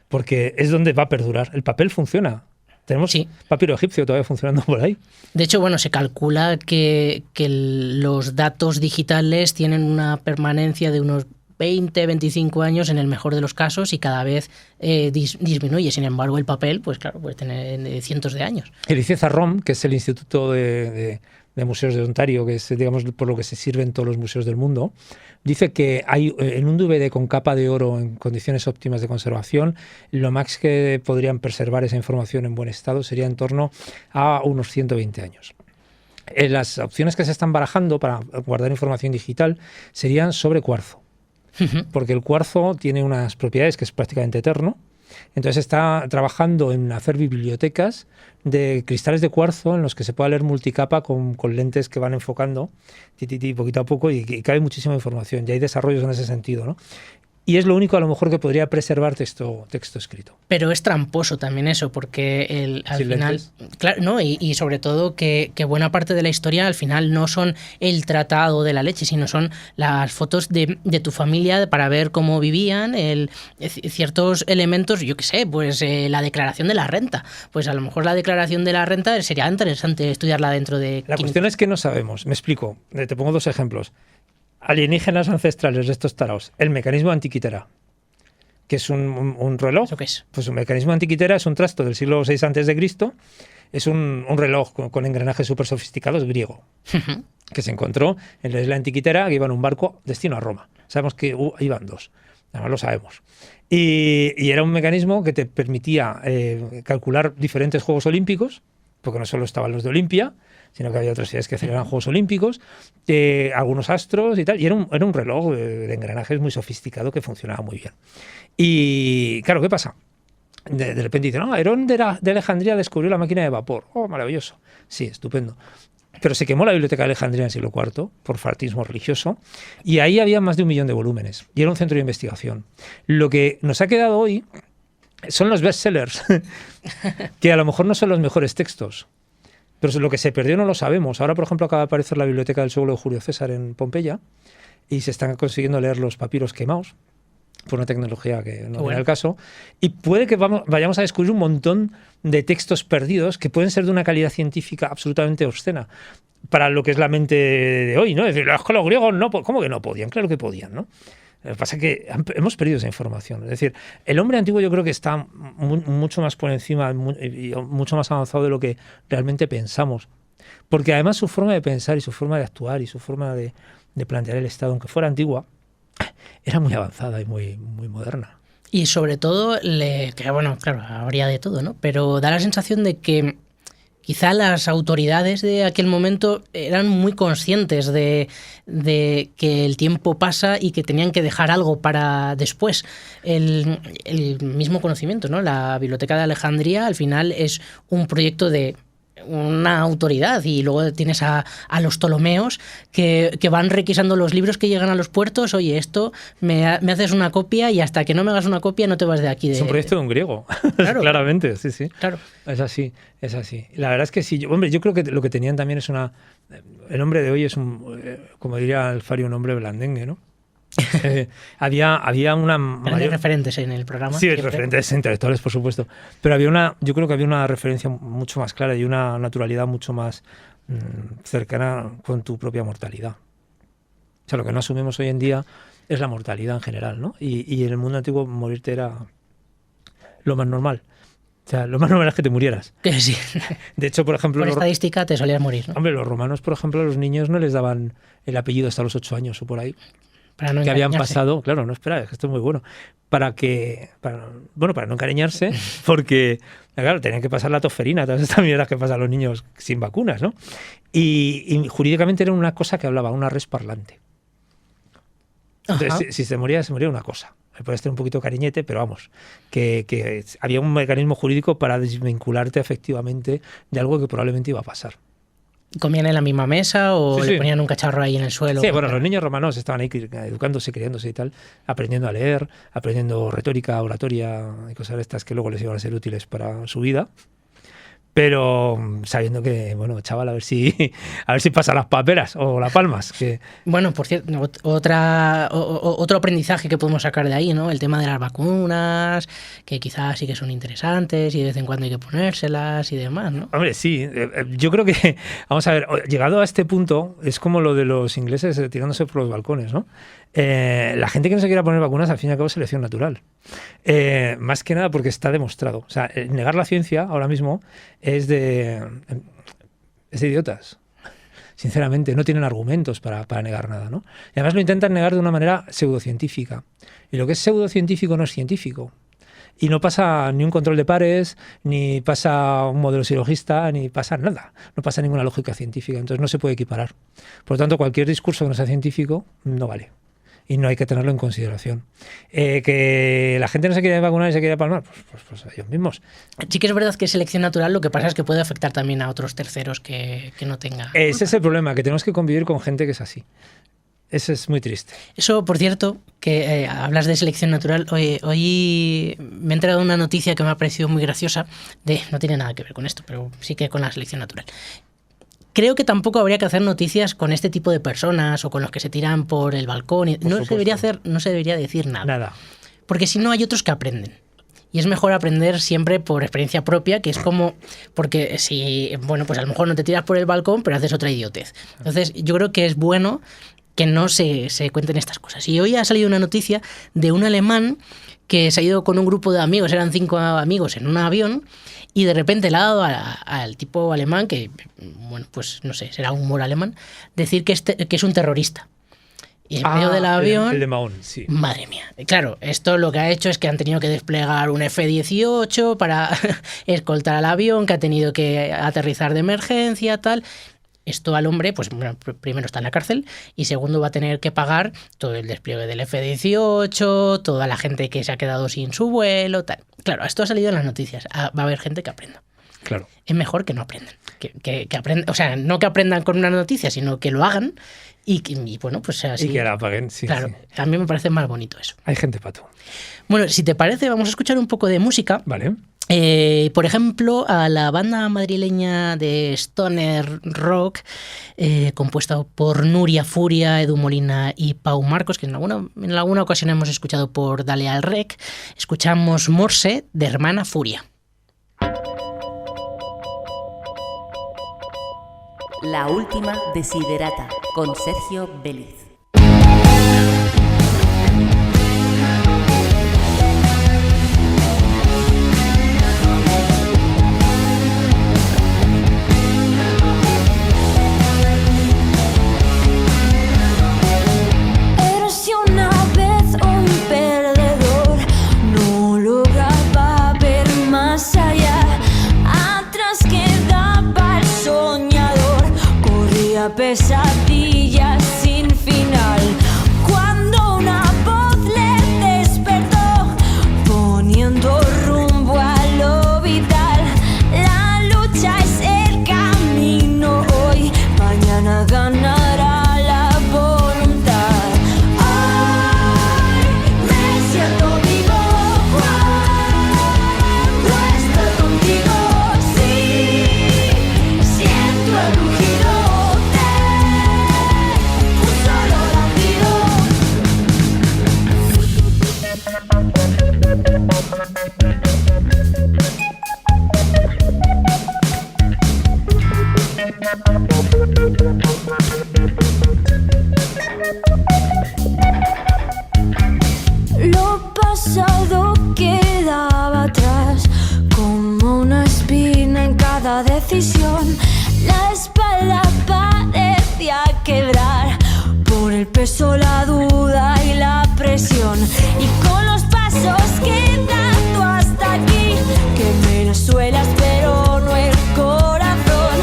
porque es donde va a perdurar. El papel funciona. Tenemos Sí. papiro egipcio todavía funcionando por ahí. De hecho, bueno, se calcula que los datos digitales tienen una permanencia de unos 20, 25 años en el mejor de los casos y cada vez disminuye. Sin embargo, el papel, pues claro, puede tener cientos de años. El ICESA ROM, que es el Instituto de Museos de Ontario, que es, digamos, por lo que se sirven todos los museos del mundo, dice que hay en un DVD con capa de oro en condiciones óptimas de conservación, lo más que podrían preservar esa información en buen estado sería en torno a unos 120 años. Las opciones que se están barajando para guardar información digital serían sobre cuarzo, porque el cuarzo tiene unas propiedades que es prácticamente eterno. Entonces está trabajando en hacer bibliotecas de cristales de cuarzo en los que se pueda leer multicapa con lentes que van enfocando poquito a poco y cabe muchísima información. Y hay desarrollos en ese sentido, ¿no? Y es lo único a lo mejor que podría preservar texto escrito. Pero es tramposo también eso, porque al Sin final, lentes. claro, ¿no? Y sobre todo que buena parte de la historia al final no son el tratado de la leche, sino son las fotos de tu familia para ver cómo vivían, ciertos elementos, yo qué sé, pues la declaración de la renta. Pues a lo mejor la declaración de la renta sería interesante estudiarla dentro de... La cuestión es que no sabemos. Me explico. Te pongo dos ejemplos. Alienígenas ancestrales de estos taraos. El mecanismo antiquitera, que es un reloj. ¿Eso qué es? Pues un mecanismo antiquitera es un trasto del siglo VI a.C. Es un reloj con engranajes súper sofisticados griego, que se encontró en la isla antiquitera, que iba en un barco destino a Roma. Sabemos que iban dos, además lo sabemos. Y era un mecanismo que te permitía calcular diferentes Juegos Olímpicos, porque no solo estaban los de Olimpia, sino que había otras ciudades que celebraban Juegos Olímpicos, algunos astros y tal, y era un reloj de engranajes muy sofisticado que funcionaba muy bien. Y claro, ¿qué pasa? De repente dicen, Herón de Alejandría descubrió la máquina de vapor. ¡Oh, maravilloso! Sí, estupendo. Pero se quemó la biblioteca de Alejandría en el siglo IV por fanatismo religioso y ahí había más de 1 millón de volúmenes y era un centro de investigación. Lo que nos ha quedado hoy son los bestsellers, que a lo mejor no son los mejores textos, pero lo que se perdió no lo sabemos. Ahora, por ejemplo, acaba de aparecer la biblioteca del siglo de Julio César en Pompeya y se están consiguiendo leer los papiros quemados por una tecnología que no viene al caso. Y puede que vayamos a descubrir un montón de textos perdidos que pueden ser de una calidad científica absolutamente obscena para lo que es la mente de hoy, ¿no? Es decir, es que los griegos no, ¿cómo que no podían? Claro que podían, ¿no? Lo que pasa es que hemos perdido esa información. Es decir, el hombre antiguo yo creo que está mucho más por encima y mucho más avanzado de lo que realmente pensamos. Porque además su forma de pensar y su forma de actuar y su forma de plantear el Estado, aunque fuera antigua, era muy avanzada y muy moderna. Y sobre todo, que bueno, claro, habría de todo, ¿no? Pero da la sensación de que quizá las autoridades de aquel momento eran muy conscientes de que el tiempo pasa y que tenían que dejar algo para después. El mismo conocimiento, ¿no? La Biblioteca de Alejandría al final es un proyecto de una autoridad y luego tienes a los Ptolomeos que van requisando los libros que llegan a los puertos. Oye, esto me haces una copia y hasta que no me hagas una copia no te vas de aquí. Es un proyecto de un griego, claro, claramente, sí. Claro. Es así. La verdad es que sí. Hombre, yo creo que lo que tenían también es el hombre de hoy es como diría Alfari, un hombre blandengue, ¿no? Había una mayor... referentes en el programa. Sí, siempre. referentes intelectuales, por supuesto. Pero yo creo que había una referencia mucho más clara y una naturalidad mucho más cercana con tu propia mortalidad. O sea, lo que no asumimos hoy en día es la mortalidad en general, ¿no? Y en el mundo antiguo morirte era lo más normal. O sea, lo más normal es que te murieras. Que sí. De hecho, por ejemplo... Por estadística te solías morir, ¿no? Hombre, los romanos, por ejemplo, a los niños no les daban el apellido hasta los 8 años o por ahí. Para no que habían encariñarse. pasado, claro, no espera, es que esto es muy bueno, para no encariñarse, porque, claro, tenían que pasar la tosferina, todas estas mierdas que pasan los niños sin vacunas, ¿no? Y jurídicamente era una cosa que hablaba, una res parlante. Entonces, si se moría una cosa. me puedes tener un poquito cariñete, pero vamos, que había un mecanismo jurídico para desvincularte efectivamente de algo que probablemente iba a pasar. ¿Comían en la misma mesa o Sí. le ponían un cacharro ahí en el suelo? Sí, bueno, los niños romanos estaban ahí educándose, criándose y tal, aprendiendo a leer, aprendiendo retórica, oratoria y cosas de estas que luego les iban a ser útiles para su vida. Pero sabiendo que, bueno, chaval, a ver si pasa las paperas o las palmas. Que... Bueno, por cierto, otro aprendizaje que podemos sacar de ahí, ¿no? El tema de las vacunas, que quizás sí que son interesantes y de vez en cuando hay que ponérselas y demás, ¿no? Hombre, sí. Yo creo que, vamos a ver, llegado a este punto, es como lo de los ingleses tirándose por los balcones, ¿no? La gente que no se quiera poner vacunas, al fin y al cabo, es selección natural. Más que nada porque está demostrado. O sea, negar la ciencia ahora mismo es de idiotas. Sinceramente, no tienen argumentos para negar nada, ¿no? Y además lo intentan negar de una manera pseudocientífica. Y lo que es pseudocientífico no es científico. Y no pasa ni un control de pares, ni pasa un modelo silogista, ni pasa nada. No pasa ninguna lógica científica. Entonces no se puede equiparar. Por lo tanto, cualquier discurso que no sea científico no vale. Y no hay que tenerlo en consideración. Que la gente no se quiere vacunar y se quiere palmar, pues ellos mismos. Sí que es verdad que es selección natural, lo que pasa es que puede afectar también a otros terceros que no tengan. Ese es el problema, que tenemos que convivir con gente que es así. Eso es muy triste. Eso, por cierto, que hablas de selección natural, hoy me he enterado de una noticia que me ha parecido muy graciosa, no tiene nada que ver con esto, pero sí que con la selección natural. Creo que tampoco habría que hacer noticias con este tipo de personas o con los que se tiran por el balcón. No se debería decir nada. Nada. Porque si no hay otros que aprenden. Y es mejor aprender siempre por experiencia propia, que es como... Porque si, bueno, pues a lo mejor no te tiras por el balcón, pero haces otra idiotez. Entonces yo creo que es bueno que no se cuenten estas cosas. Y hoy ha salido una noticia de un alemán que se ha ido con un grupo de amigos, eran 5 amigos en un avión, y de repente le ha dado al tipo alemán, que, bueno, pues no sé, será un humor alemán, decir que es un terrorista. Y en medio del avión... El de Mahón, sí. Madre mía. Claro, esto lo que ha hecho es que han tenido que desplegar un F-18 para escoltar al avión, que ha tenido que aterrizar de emergencia, tal... Esto al hombre, pues bueno, primero está en la cárcel y segundo va a tener que pagar todo el despliegue del F-18, toda la gente que se ha quedado sin su vuelo, tal. Claro, esto ha salido en las noticias. Va a haber gente que aprenda. Claro. Es mejor que no aprendan. Que aprendan, o sea, no que aprendan con una noticia, sino que lo hagan y bueno, pues así. Y que la paguen, sí. Claro, sí. A mí me parece más bonito eso. Hay gente pato. Bueno, si te parece, vamos a escuchar un poco de música. Vale. Por ejemplo, a la banda madrileña de Stoner Rock, compuesta por Nuria Furia, Edu Molina y Pau Marcos, que en alguna ocasión hemos escuchado por Dale al Rec, escuchamos Morse de Hermana Furia. La última desiderata con Sergio Vélez. Pesadillas sin final. Cuando una voz le despertó, poniendo rumbo a lo vital. La lucha es el camino hoy, mañana ganará la voluntad. Hoy me siento vivo cuando estoy contigo, sí, siento el rugido. Lo pasado quedaba atrás, como una espina en cada decisión. La espalda parecía quebrar por el peso, la duda y la presión. Y con los pasos quedando hasta aquí, que me las suelas pero no el corazón.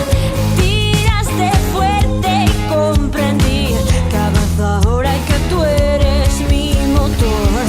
Tiraste fuerte y comprendí que avanza ahora y que tú eres mi motor.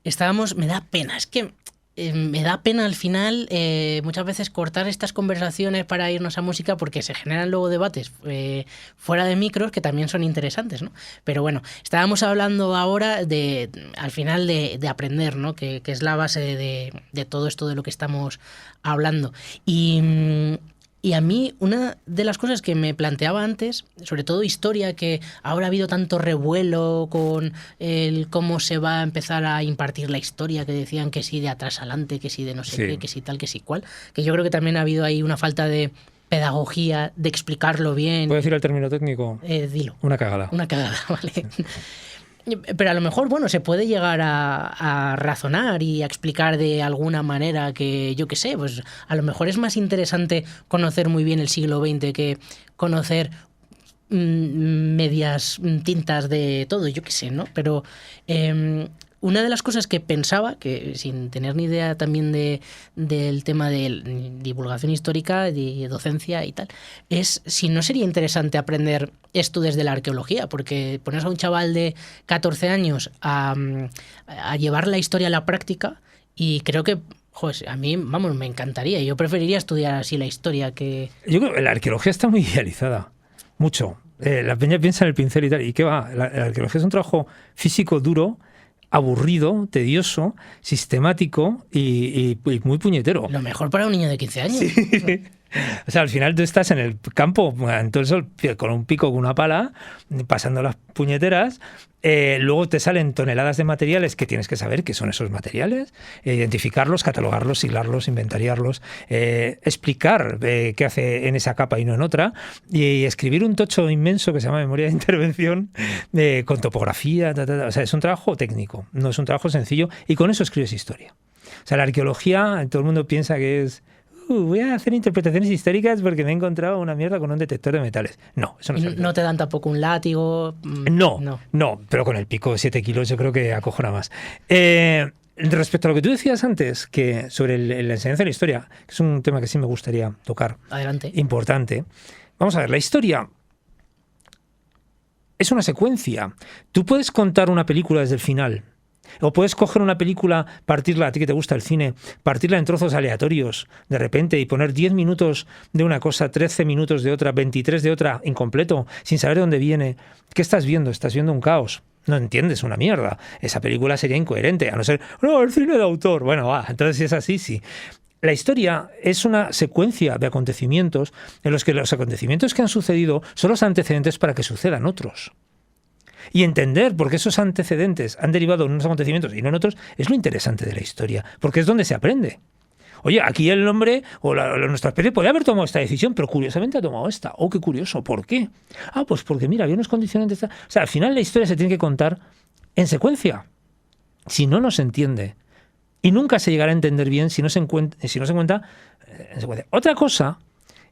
Estábamos, me da pena, es que me da pena al final muchas veces cortar estas conversaciones para irnos a música porque se generan luego debates fuera de micros que también son interesantes, ¿no? Pero bueno, estábamos hablando ahora al final de aprender, ¿no? Que es la base de todo esto de lo que estamos hablando. Y a mí, una de las cosas que me planteaba antes, sobre todo historia, que ahora ha habido tanto revuelo con cómo se va a empezar a impartir la historia, que decían que sí de atrás adelante, que sí de no sé qué, que sí tal, que sí cual, que yo creo que también ha habido ahí una falta de pedagogía, de explicarlo bien. ¿Puedo decir el término técnico? Dilo. Una cagada. Una cagada, vale. Pero a lo mejor, bueno, se puede llegar a razonar y a explicar de alguna manera que, yo qué sé, pues a lo mejor es más interesante conocer muy bien el siglo XX que conocer medias tintas de todo, yo qué sé, ¿no? Pero una de las cosas que pensaba, que sin tener ni idea también del tema de divulgación histórica, de docencia y tal, es si no sería interesante aprender esto desde la arqueología, porque pones a un chaval de 14 años a llevar la historia a la práctica y creo que joder, a mí, vamos, me encantaría. Yo preferiría estudiar así la historia que... Yo creo que la arqueología está muy idealizada, mucho. La peña piensa en el pincel y tal, ¿y qué va? La arqueología es un trabajo físico duro, aburrido, tedioso, sistemático y muy puñetero. Lo mejor para un niño de 15 años. Sí. O sea, al final tú estás en el campo, en todo el sol, con un pico, con una pala, pasando las puñeteras. Luego te salen toneladas de materiales que tienes que saber qué son esos materiales, identificarlos, catalogarlos, siglarlos, inventariarlos, explicar qué hace en esa capa y no en otra, y escribir un tocho inmenso que se llama memoria de intervención con topografía. O sea, es un trabajo técnico, no es un trabajo sencillo, y con eso escribes historia. O sea, la arqueología, todo el mundo piensa que es... voy a hacer interpretaciones históricas porque me he encontrado una mierda con un detector de metales. No, eso no es ¿No te dan tampoco un látigo? No, pero con el pico de 7 kilos yo creo que acojona más. Respecto a lo que tú decías antes, que sobre la enseñanza de la historia, que es un tema que sí me gustaría tocar. Adelante. Importante. Vamos a ver, la historia es una secuencia. Tú puedes contar una película desde el final. O puedes coger una película, partirla, a ti que te gusta el cine, partirla en trozos aleatorios de repente y poner 10 minutos de una cosa, 13 minutos de otra, 23 de otra, incompleto, sin saber de dónde viene. ¿Qué estás viendo? Estás viendo un caos. No entiendes una mierda. Esa película sería incoherente, a no ser, no, el cine de autor. Bueno, va, entonces si es así, sí. La historia es una secuencia de acontecimientos en los que los acontecimientos que han sucedido son los antecedentes para que sucedan otros. Y entender por qué esos antecedentes han derivado en unos acontecimientos y no en otros es lo interesante de la historia, porque es donde se aprende. Oye, aquí el hombre o nuestra especie podría haber tomado esta decisión, pero curiosamente ha tomado esta. Oh, qué curioso, ¿por qué? Ah, pues porque mira, había unos condicionantes... O sea, al final la historia se tiene que contar en secuencia. Si no, no se entiende. Y nunca se llegará a entender bien si no se cuenta en secuencia. Otra cosa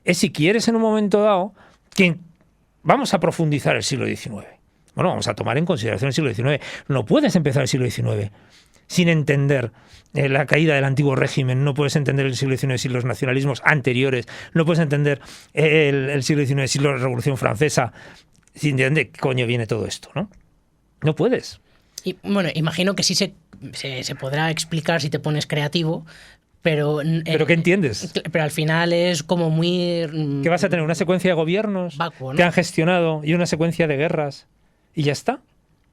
es si quieres en un momento dado que vamos a profundizar el siglo XIX. Bueno, vamos a tomar en consideración el siglo XIX. No puedes empezar el siglo XIX. sin entender la caída del antiguo régimen, no puedes entender el siglo XIX sin los nacionalismos anteriores, no puedes entender el siglo XIX sin la Revolución Francesa, sin de dónde coño viene todo esto, ¿no? No puedes. Y, bueno, imagino que sí se podrá explicar si te pones creativo, pero... ¿Pero qué entiendes? Pero al final es como muy... ¿Que vas a tener una secuencia de gobiernos vacuo, ¿no? que han gestionado y una secuencia de guerras y ya está?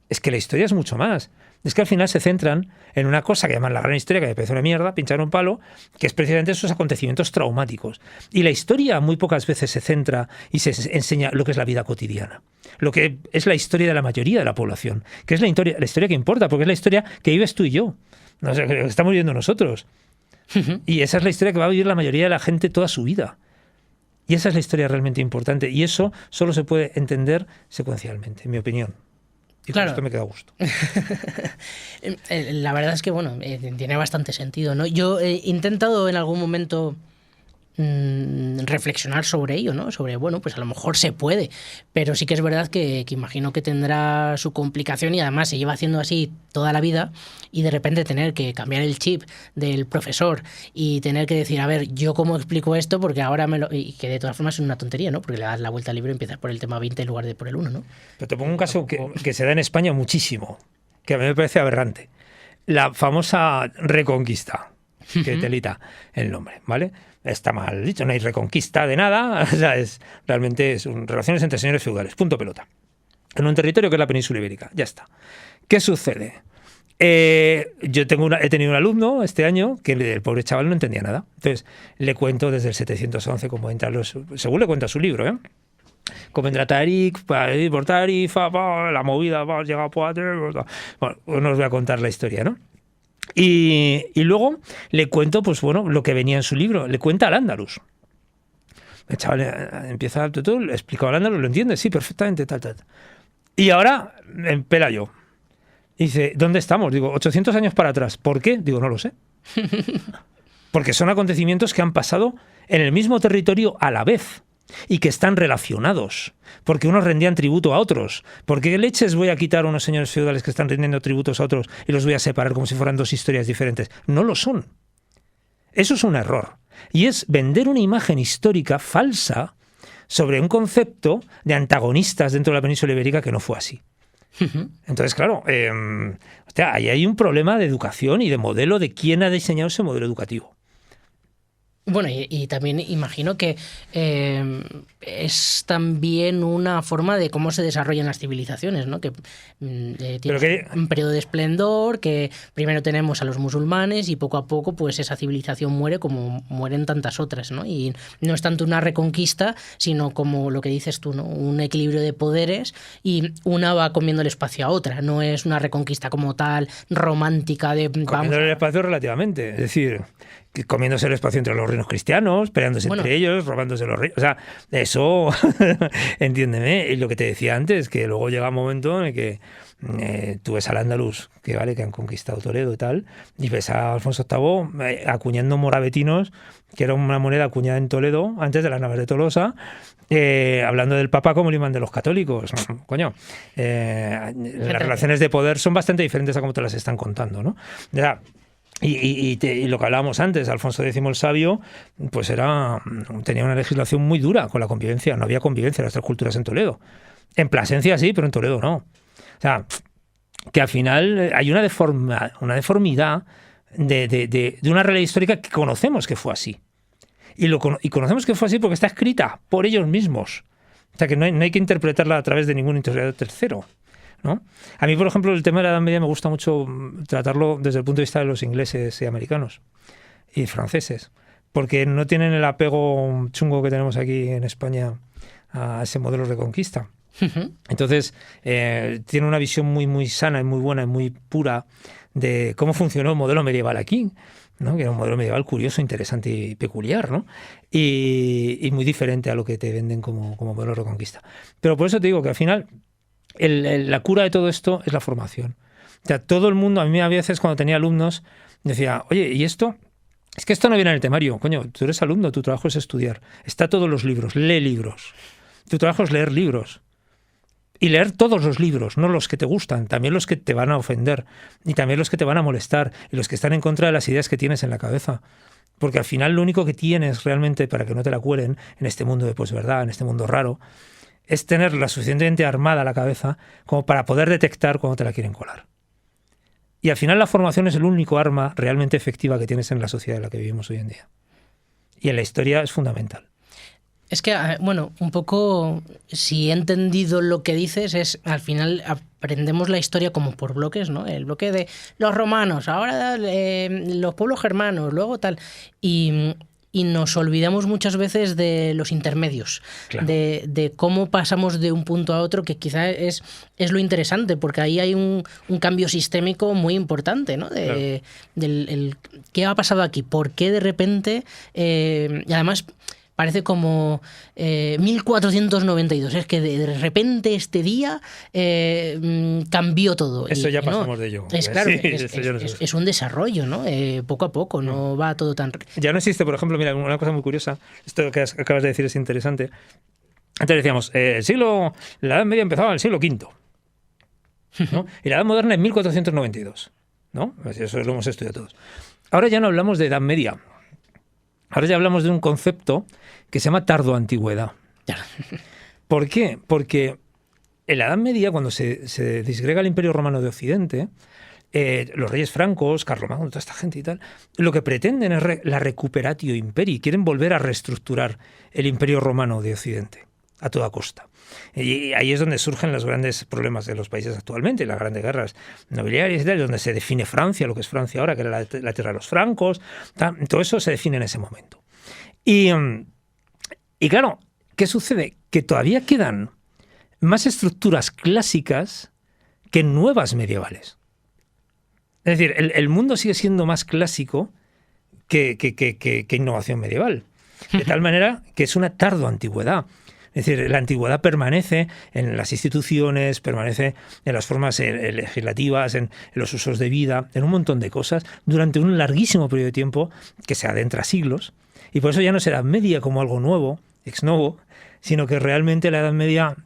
Es que la historia es mucho más. Es que al final se centran en una cosa que llaman la gran historia, que me parece una mierda, pinchar un palo, que es precisamente esos acontecimientos traumáticos. Y la historia muy pocas veces se centra y se enseña lo que es la vida cotidiana, lo que es la historia de la mayoría de la población, que es la historia que importa, porque es la historia que vives tú y yo, no sé, que estamos viviendo nosotros. Y esa es la historia que va a vivir la mayoría de la gente toda su vida. Y esa es la historia realmente importante. Y eso solo se puede entender secuencialmente, en mi opinión. Y claro. Con esto me queda a gusto. La verdad es que, bueno, tiene bastante sentido, ¿no? Yo he intentado en algún momento reflexionar sobre ello, ¿no? Sobre, bueno, pues a lo mejor se puede, pero sí que es verdad que imagino que tendrá su complicación y además se lleva haciendo así toda la vida y de repente tener que cambiar el chip del profesor y tener que decir, a ver, ¿yo cómo explico esto? Porque ahora y que de todas formas es una tontería, ¿no? Porque le das la vuelta al libro y empiezas por el tema 20 en lugar de por el 1, ¿no? Pero te pongo un caso que se da en España muchísimo, que a mí me parece aberrante. La famosa Reconquista, que telita el nombre, ¿vale? Está mal dicho, no hay reconquista de nada, o sea, realmente son relaciones entre señores feudales, punto pelota. En un territorio que es la península ibérica, ya está. ¿Qué sucede? Yo he tenido un alumno este año que el pobre chaval no entendía nada. Entonces le cuento desde el 711 cómo entran según le cuenta su libro, ¿eh? Cómo entra Tarik, por Tarifa, la movida, llega a Poitiers. Bueno, no os voy a contar la historia, ¿no? Y luego le cuento, pues bueno, lo que venía en su libro. Le cuenta al Andalus. El chaval empieza, le explico al Andalus, ¿lo entiendes? Sí, perfectamente, tal. Y ahora me empela yo. Dice, ¿dónde estamos? Digo, 800 años para atrás. ¿Por qué? Digo, no lo sé. Porque son acontecimientos que han pasado en el mismo territorio a la vez. Y que están relacionados, porque unos rendían tributo a otros. ¿Por qué leches voy a quitar a unos señores feudales que están rindiendo tributos a otros y los voy a separar como si fueran dos historias diferentes? No lo son. Eso es un error. Y es vender una imagen histórica falsa sobre un concepto de antagonistas dentro de la península ibérica que no fue así. Entonces, claro, ahí hay un problema de educación y de modelo de quién ha diseñado ese modelo educativo. Bueno, y también imagino que es también una forma de cómo se desarrollan las civilizaciones, ¿no? Que tiene un periodo de esplendor, que primero tenemos a los musulmanes y poco a poco pues esa civilización muere como mueren tantas otras, ¿no? Y no es tanto una reconquista, sino como lo que dices tú, ¿no? Un equilibrio de poderes y una va comiendo el espacio a otra. No es una reconquista como tal, romántica de... Comiendo el espacio relativamente, es decir... comiéndose el espacio entre los reinos cristianos, peleándose entre ellos, robándose los reinos. O sea, eso, entiéndeme. Y lo que te decía antes, que luego llega un momento en el que tú ves al Andalus, que han conquistado Toledo y tal, y ves a Alfonso VIII acuñando moravetinos, que era una moneda acuñada en Toledo, antes de las naves de Tolosa, hablando del Papa como el imán de los católicos. Coño, las relaciones de poder son bastante diferentes a como te las están contando, ¿no? O sea, y lo que hablábamos antes, Alfonso X el Sabio, pues tenía una legislación muy dura con la convivencia. No había convivencia en las tres culturas en Toledo. En Plasencia sí, pero en Toledo no. O sea, que al final hay una deformidad de una realidad histórica que conocemos que fue así. Y conocemos que fue así porque está escrita por ellos mismos. O sea, que no hay que interpretarla a través de ningún historiador tercero, ¿no? A mí, por ejemplo, el tema de la Edad Media me gusta mucho tratarlo desde el punto de vista de los ingleses y americanos y franceses, porque no tienen el apego chungo que tenemos aquí en España a ese modelo de conquista. Entonces, tiene una visión muy, muy sana y muy buena y muy pura de cómo funcionó el modelo medieval aquí, ¿no? Que era un modelo medieval curioso, interesante y peculiar, ¿no? Y muy diferente a lo que te venden como modelo de reconquista. Pero por eso te digo que al final la cura de todo esto es la formación. O sea, todo el mundo, a mí a veces cuando tenía alumnos, decía, oye, ¿y esto? Es que esto no viene en el temario. Coño, tú eres alumno, tu trabajo es estudiar. Está todos los libros, lee libros. Tu trabajo es leer libros. Y leer todos los libros, no los que te gustan, también los que te van a ofender, y también los que te van a molestar, y los que están en contra de las ideas que tienes en la cabeza. Porque al final lo único que tienes realmente para que no te la cuelen en este mundo de posverdad, en este mundo raro, es tener la suficientemente armada la cabeza como para poder detectar cuando te la quieren colar. Y al final la formación es el único arma realmente efectiva que tienes en la sociedad en la que vivimos hoy en día. Y en la historia es fundamental. Es que, bueno, un poco, si he entendido lo que dices, es al final aprendemos la historia como por bloques, ¿no? El bloque de los romanos, ahora los pueblos germanos, luego tal. Y nos olvidamos muchas veces de los intermedios, Claro. de cómo pasamos de un punto a otro, que quizá es lo interesante, porque ahí hay un cambio sistémico muy importante, ¿no? ¿Qué ha pasado aquí? ¿Por qué de repente? Y además parece como 1492. Es que de repente este día cambió todo. Eso ya no, pasamos de ello. Es claro, Sí, eso ya no sé. es un desarrollo, ¿no? Poco a poco, no va todo tan... Ya no existe, por ejemplo, mira, una cosa muy curiosa, esto que acabas de decir es interesante. Antes decíamos, la Edad Media empezaba en el siglo V, ¿no? Y la Edad Moderna en 1492, ¿no? Eso lo hemos estudiado todos. Ahora ya no hablamos de Edad Media, ahora ya hablamos de un concepto que se llama tardoantigüedad. ¿Por qué? Porque en la Edad Media, cuando se disgrega el Imperio Romano de Occidente, los reyes francos, Carlomagno, toda esta gente y tal, lo que pretenden es la recuperatio imperii, quieren volver a reestructurar el Imperio Romano de Occidente a toda costa. Y ahí es donde surgen los grandes problemas de los países actualmente, las grandes guerras nobiliarias y tal, donde se define Francia, lo que es Francia ahora, que era la tierra de los francos, tal, todo eso se define en ese momento. Y claro, ¿qué sucede? Que todavía quedan más estructuras clásicas que nuevas medievales. Es decir, el mundo sigue siendo más clásico que innovación medieval. De tal manera que es una tardoantigüedad. Es decir, la antigüedad permanece en las instituciones, permanece en las formas legislativas, en los usos de vida, en un montón de cosas, durante un larguísimo periodo de tiempo que se adentra siglos. Y por eso ya no es Edad Media como algo nuevo, ex novo, sino que realmente la Edad Media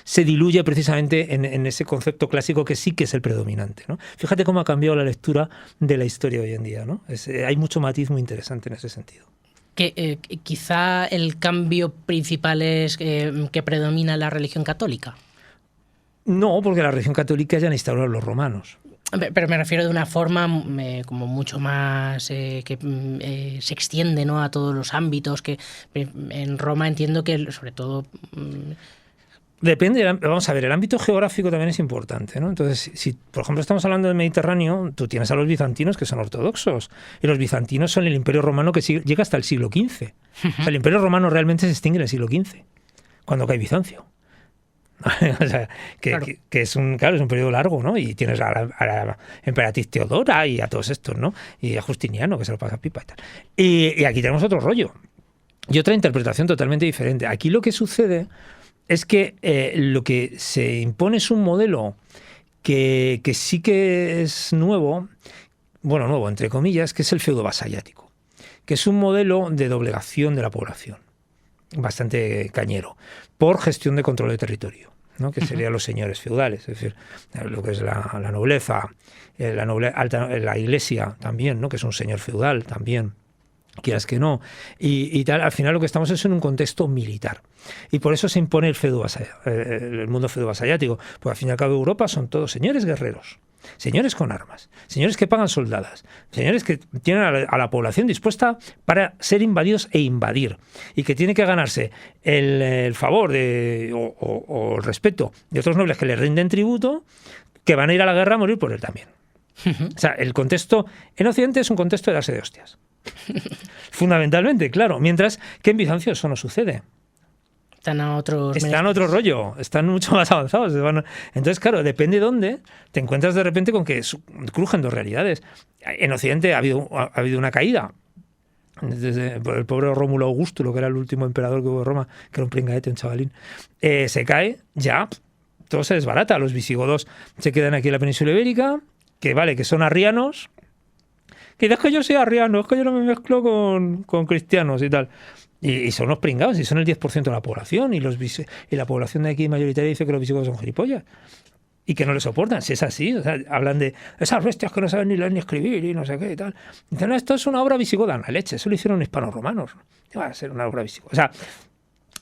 se diluye precisamente en ese concepto clásico que sí que es el predominante, ¿no? Fíjate cómo ha cambiado la lectura de la historia hoy en día, ¿no? Hay mucho matiz muy interesante en ese sentido. Que quizá el cambio principal es que predomina la religión católica. No, porque la religión católica ya la instauraron los romanos. Pero me refiero de una forma como mucho más que se extiende, ¿no?, a todos los ámbitos, que en Roma entiendo que sobre todo... Depende, vamos a ver, el ámbito geográfico también es importante, ¿no? Entonces, si por ejemplo estamos hablando del Mediterráneo, tú tienes a los bizantinos que son ortodoxos, y los bizantinos son el Imperio Romano que llega hasta el siglo XV. O sea, el Imperio Romano realmente se extingue en el siglo XV, cuando cae Bizancio. O sea, Claro. que es un periodo largo, ¿no? Y tienes a la emperatriz Teodora y a todos estos, ¿no? Y a Justiniano, que se lo pasa pipa y tal. Y aquí tenemos otro rollo. Y otra interpretación totalmente diferente. Aquí lo que sucede es que lo que se impone es un modelo que sí que es nuevo, bueno, nuevo entre comillas, que es el feudo vasallático, que es un modelo de doblegación de la población, bastante cañero, por gestión de control de territorio, ¿no? Que serían los señores feudales, es decir, lo que es la nobleza, la iglesia también, ¿no? Que es un señor feudal también, quieras que no, y tal. Al final lo que estamos es en un contexto militar, y por eso se impone el mundo feudo-vasallático, porque al fin y al cabo Europa son todos señores guerreros, señores con armas, señores que pagan soldadas, señores que tienen a la población dispuesta para ser invadidos e invadir, y que tiene que ganarse el favor o el respeto de otros nobles que le rinden tributo, que van a ir a la guerra a morir por él también. O sea, el contexto en Occidente es un contexto de darse de hostias. Fundamentalmente, claro. Mientras que en Bizancio eso no sucede. Están a otros... Están otro rollo, están mucho más avanzados. Entonces, claro, depende de dónde te encuentras de repente con que crujen dos realidades. En Occidente ha habido una caída. Desde el pobre Rómulo Augusto, que era el último emperador que hubo de Roma, que era un pringaete, un chavalín, se cae, ya todo se desbarata. Los visigodos se quedan aquí en la península ibérica, que son arrianos, que es que yo soy arriano, es que yo no me mezclo con cristianos y tal. Y son los pringados, y son el 10% de la población, y la población de aquí mayoritaria dice que los visigodos son gilipollas. Y que no le soportan, si es así. O sea, hablan de esas bestias que no saben ni leer ni escribir y no sé qué y tal. Dicen, no, esto es una obra visigoda. La leche, eso lo hicieron los hispanos romanos. Va a ser una obra visigoda. O sea,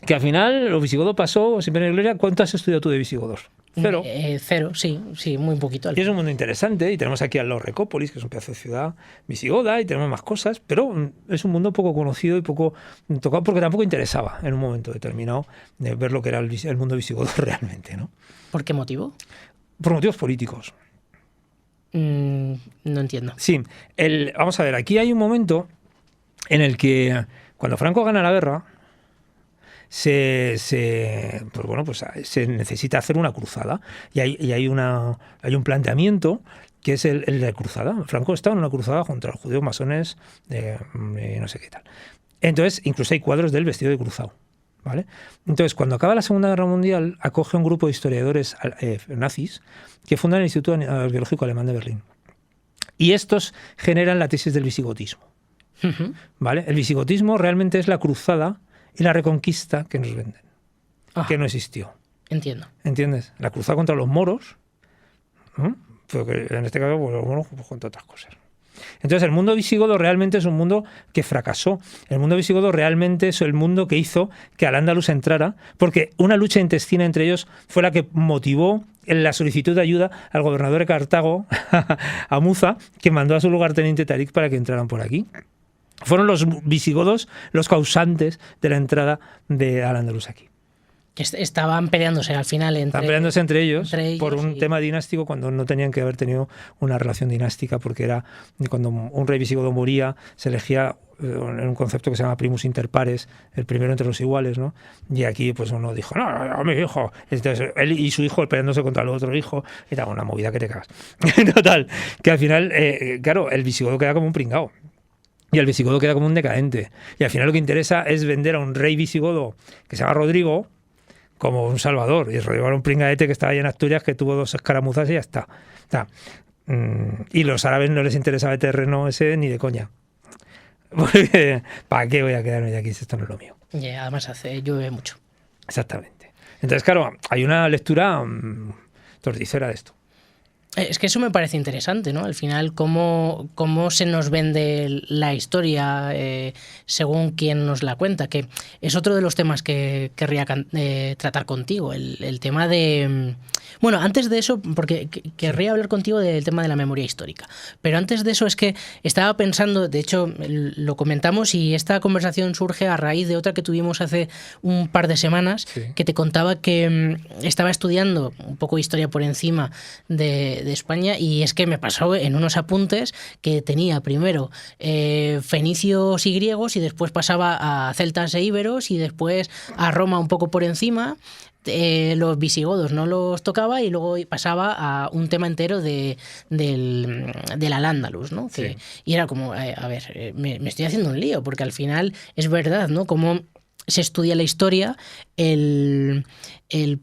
que al final lo visigodo pasó siempre en la gloria. ¿Cuánto has estudiado tú de visigodos? Cero. Cero, sí, muy poquito. Y es un mundo interesante, y tenemos aquí a los Recópolis, que es un pedazo de ciudad visigoda, y tenemos más cosas, pero es un mundo poco conocido y poco tocado, porque tampoco interesaba en un momento determinado de ver lo que era el mundo visigodo realmente, ¿no? ¿Por qué motivo? Por motivos políticos. No entiendo. Sí, vamos a ver, aquí hay un momento en el que cuando Franco gana la guerra, se necesita hacer una cruzada, y hay un planteamiento que es el de la cruzada. Franco estaba en una cruzada contra los judíos masones, no sé qué tal. Entonces, incluso hay cuadros del vestido de cruzado, ¿vale? Entonces, cuando acaba la Segunda Guerra Mundial, acoge un grupo de historiadores nazis que fundan el Instituto Arqueológico Alemán de Berlín. Y estos generan la tesis del visigotismo, ¿vale? El visigotismo realmente es la cruzada y la reconquista que nos venden, que no existió. Entiendo. ¿Entiendes? La cruzada contra los moros, ¿no? Pero que en este caso, pues, los moros pues, contra otras cosas. Entonces, el mundo visigodo realmente es un mundo que fracasó. El mundo visigodo realmente es el mundo que hizo que Al-Ándalus entrara, porque una lucha intestina entre ellos fue la que motivó la solicitud de ayuda al gobernador de Cartago, a Muza, que mandó a su lugarteniente Tarik para que entraran por aquí. Fueron los visigodos los causantes de la entrada de Al-Ándalus aquí. Que estaban peleándose al final entre ellos por un y... tema dinástico, cuando no tenían que haber tenido una relación dinástica, porque era cuando un rey visigodo moría, se elegía en un concepto que se llama primus inter pares, el primero entre los iguales, ¿no? Y aquí pues uno dijo, no, a mi hijo. Entonces él y su hijo peleándose contra el otro hijo, era una movida que te cagas. Total, que al final, claro, el visigodo queda como un pringao. Y el visigodo queda como un decadente. Y al final lo que interesa es vender a un rey visigodo que se llama Rodrigo como un salvador. Y Rodrigo era un pringaete que estaba ahí en Asturias, que tuvo 2 escaramuzas y ya está. Y los árabes no les interesaba el terreno ese ni de coña. Porque, ¿para qué voy a quedarme de aquí si esto no es lo mío? Y además llueve mucho. Exactamente. Entonces, claro, hay una lectura torticera de esto. Es que eso me parece interesante, ¿no? Al final, cómo se nos vende la historia según quien nos la cuenta, que es otro de los temas que querría tratar contigo, el tema de... Bueno, antes de eso, porque querría hablar contigo del tema de la memoria histórica, pero antes de eso es que estaba pensando, de hecho lo comentamos y esta conversación surge a raíz de otra que tuvimos hace un par de semanas, sí, que te contaba que estaba estudiando un poco historia por encima de España, y es que me pasó en unos apuntes que tenía primero fenicios y griegos, y después pasaba a celtas e íberos, y después a Roma un poco por encima. Los visigodos no los tocaba, y luego pasaba a un tema entero del Al-Ándalus, ¿no? Sí. Y era como, a ver, me estoy haciendo un lío, porque al final es verdad, ¿no? Como se estudia la historia, el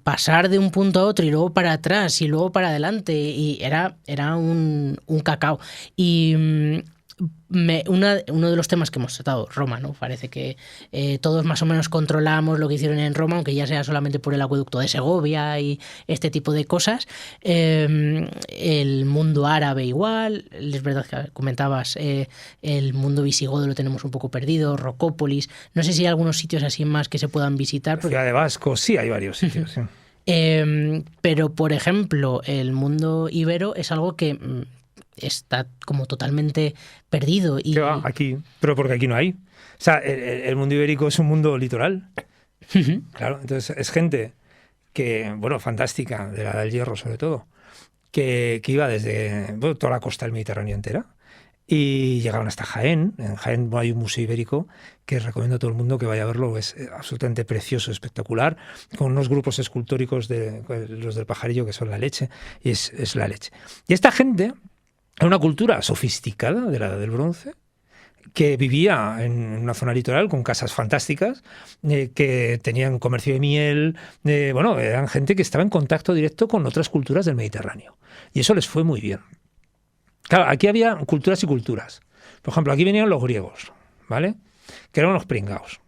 pasar de un punto a otro y luego para atrás y luego para adelante, y era un cacao. Y uno de los temas que hemos tratado, Roma, ¿no? Parece que todos más o menos controlamos lo que hicieron en Roma, aunque ya sea solamente por el acueducto de Segovia y este tipo de cosas. El mundo árabe igual, es verdad que comentabas, el mundo visigodo lo tenemos un poco perdido, Rocópolis, no sé si hay algunos sitios así más que se puedan visitar. Ciudad de Vasco, sí, hay varios sitios, sí. Pero, por ejemplo, el mundo ibero es algo que está como totalmente perdido. Y... ¿Qué va? Aquí, pero porque aquí no hay. O sea, el mundo ibérico es un mundo litoral. Claro, entonces es gente que, bueno, fantástica, de la Edad del Hierro sobre todo, que iba desde toda la costa del Mediterráneo entera, y llegaban hasta Jaén. En Jaén hay un museo ibérico que recomiendo a todo el mundo que vaya a verlo. Es absolutamente precioso, espectacular, con unos grupos escultóricos de los del Pajarillo que son la leche, y es la leche. Y esta gente... una cultura sofisticada de la Edad del Bronce, que vivía en una zona litoral con casas fantásticas, que tenían comercio de miel, bueno, eran gente que estaba en contacto directo con otras culturas del Mediterráneo. Y eso les fue muy bien. Claro, aquí había culturas y culturas. Por ejemplo, aquí venían los griegos, ¿vale? Que eran unos pringaos.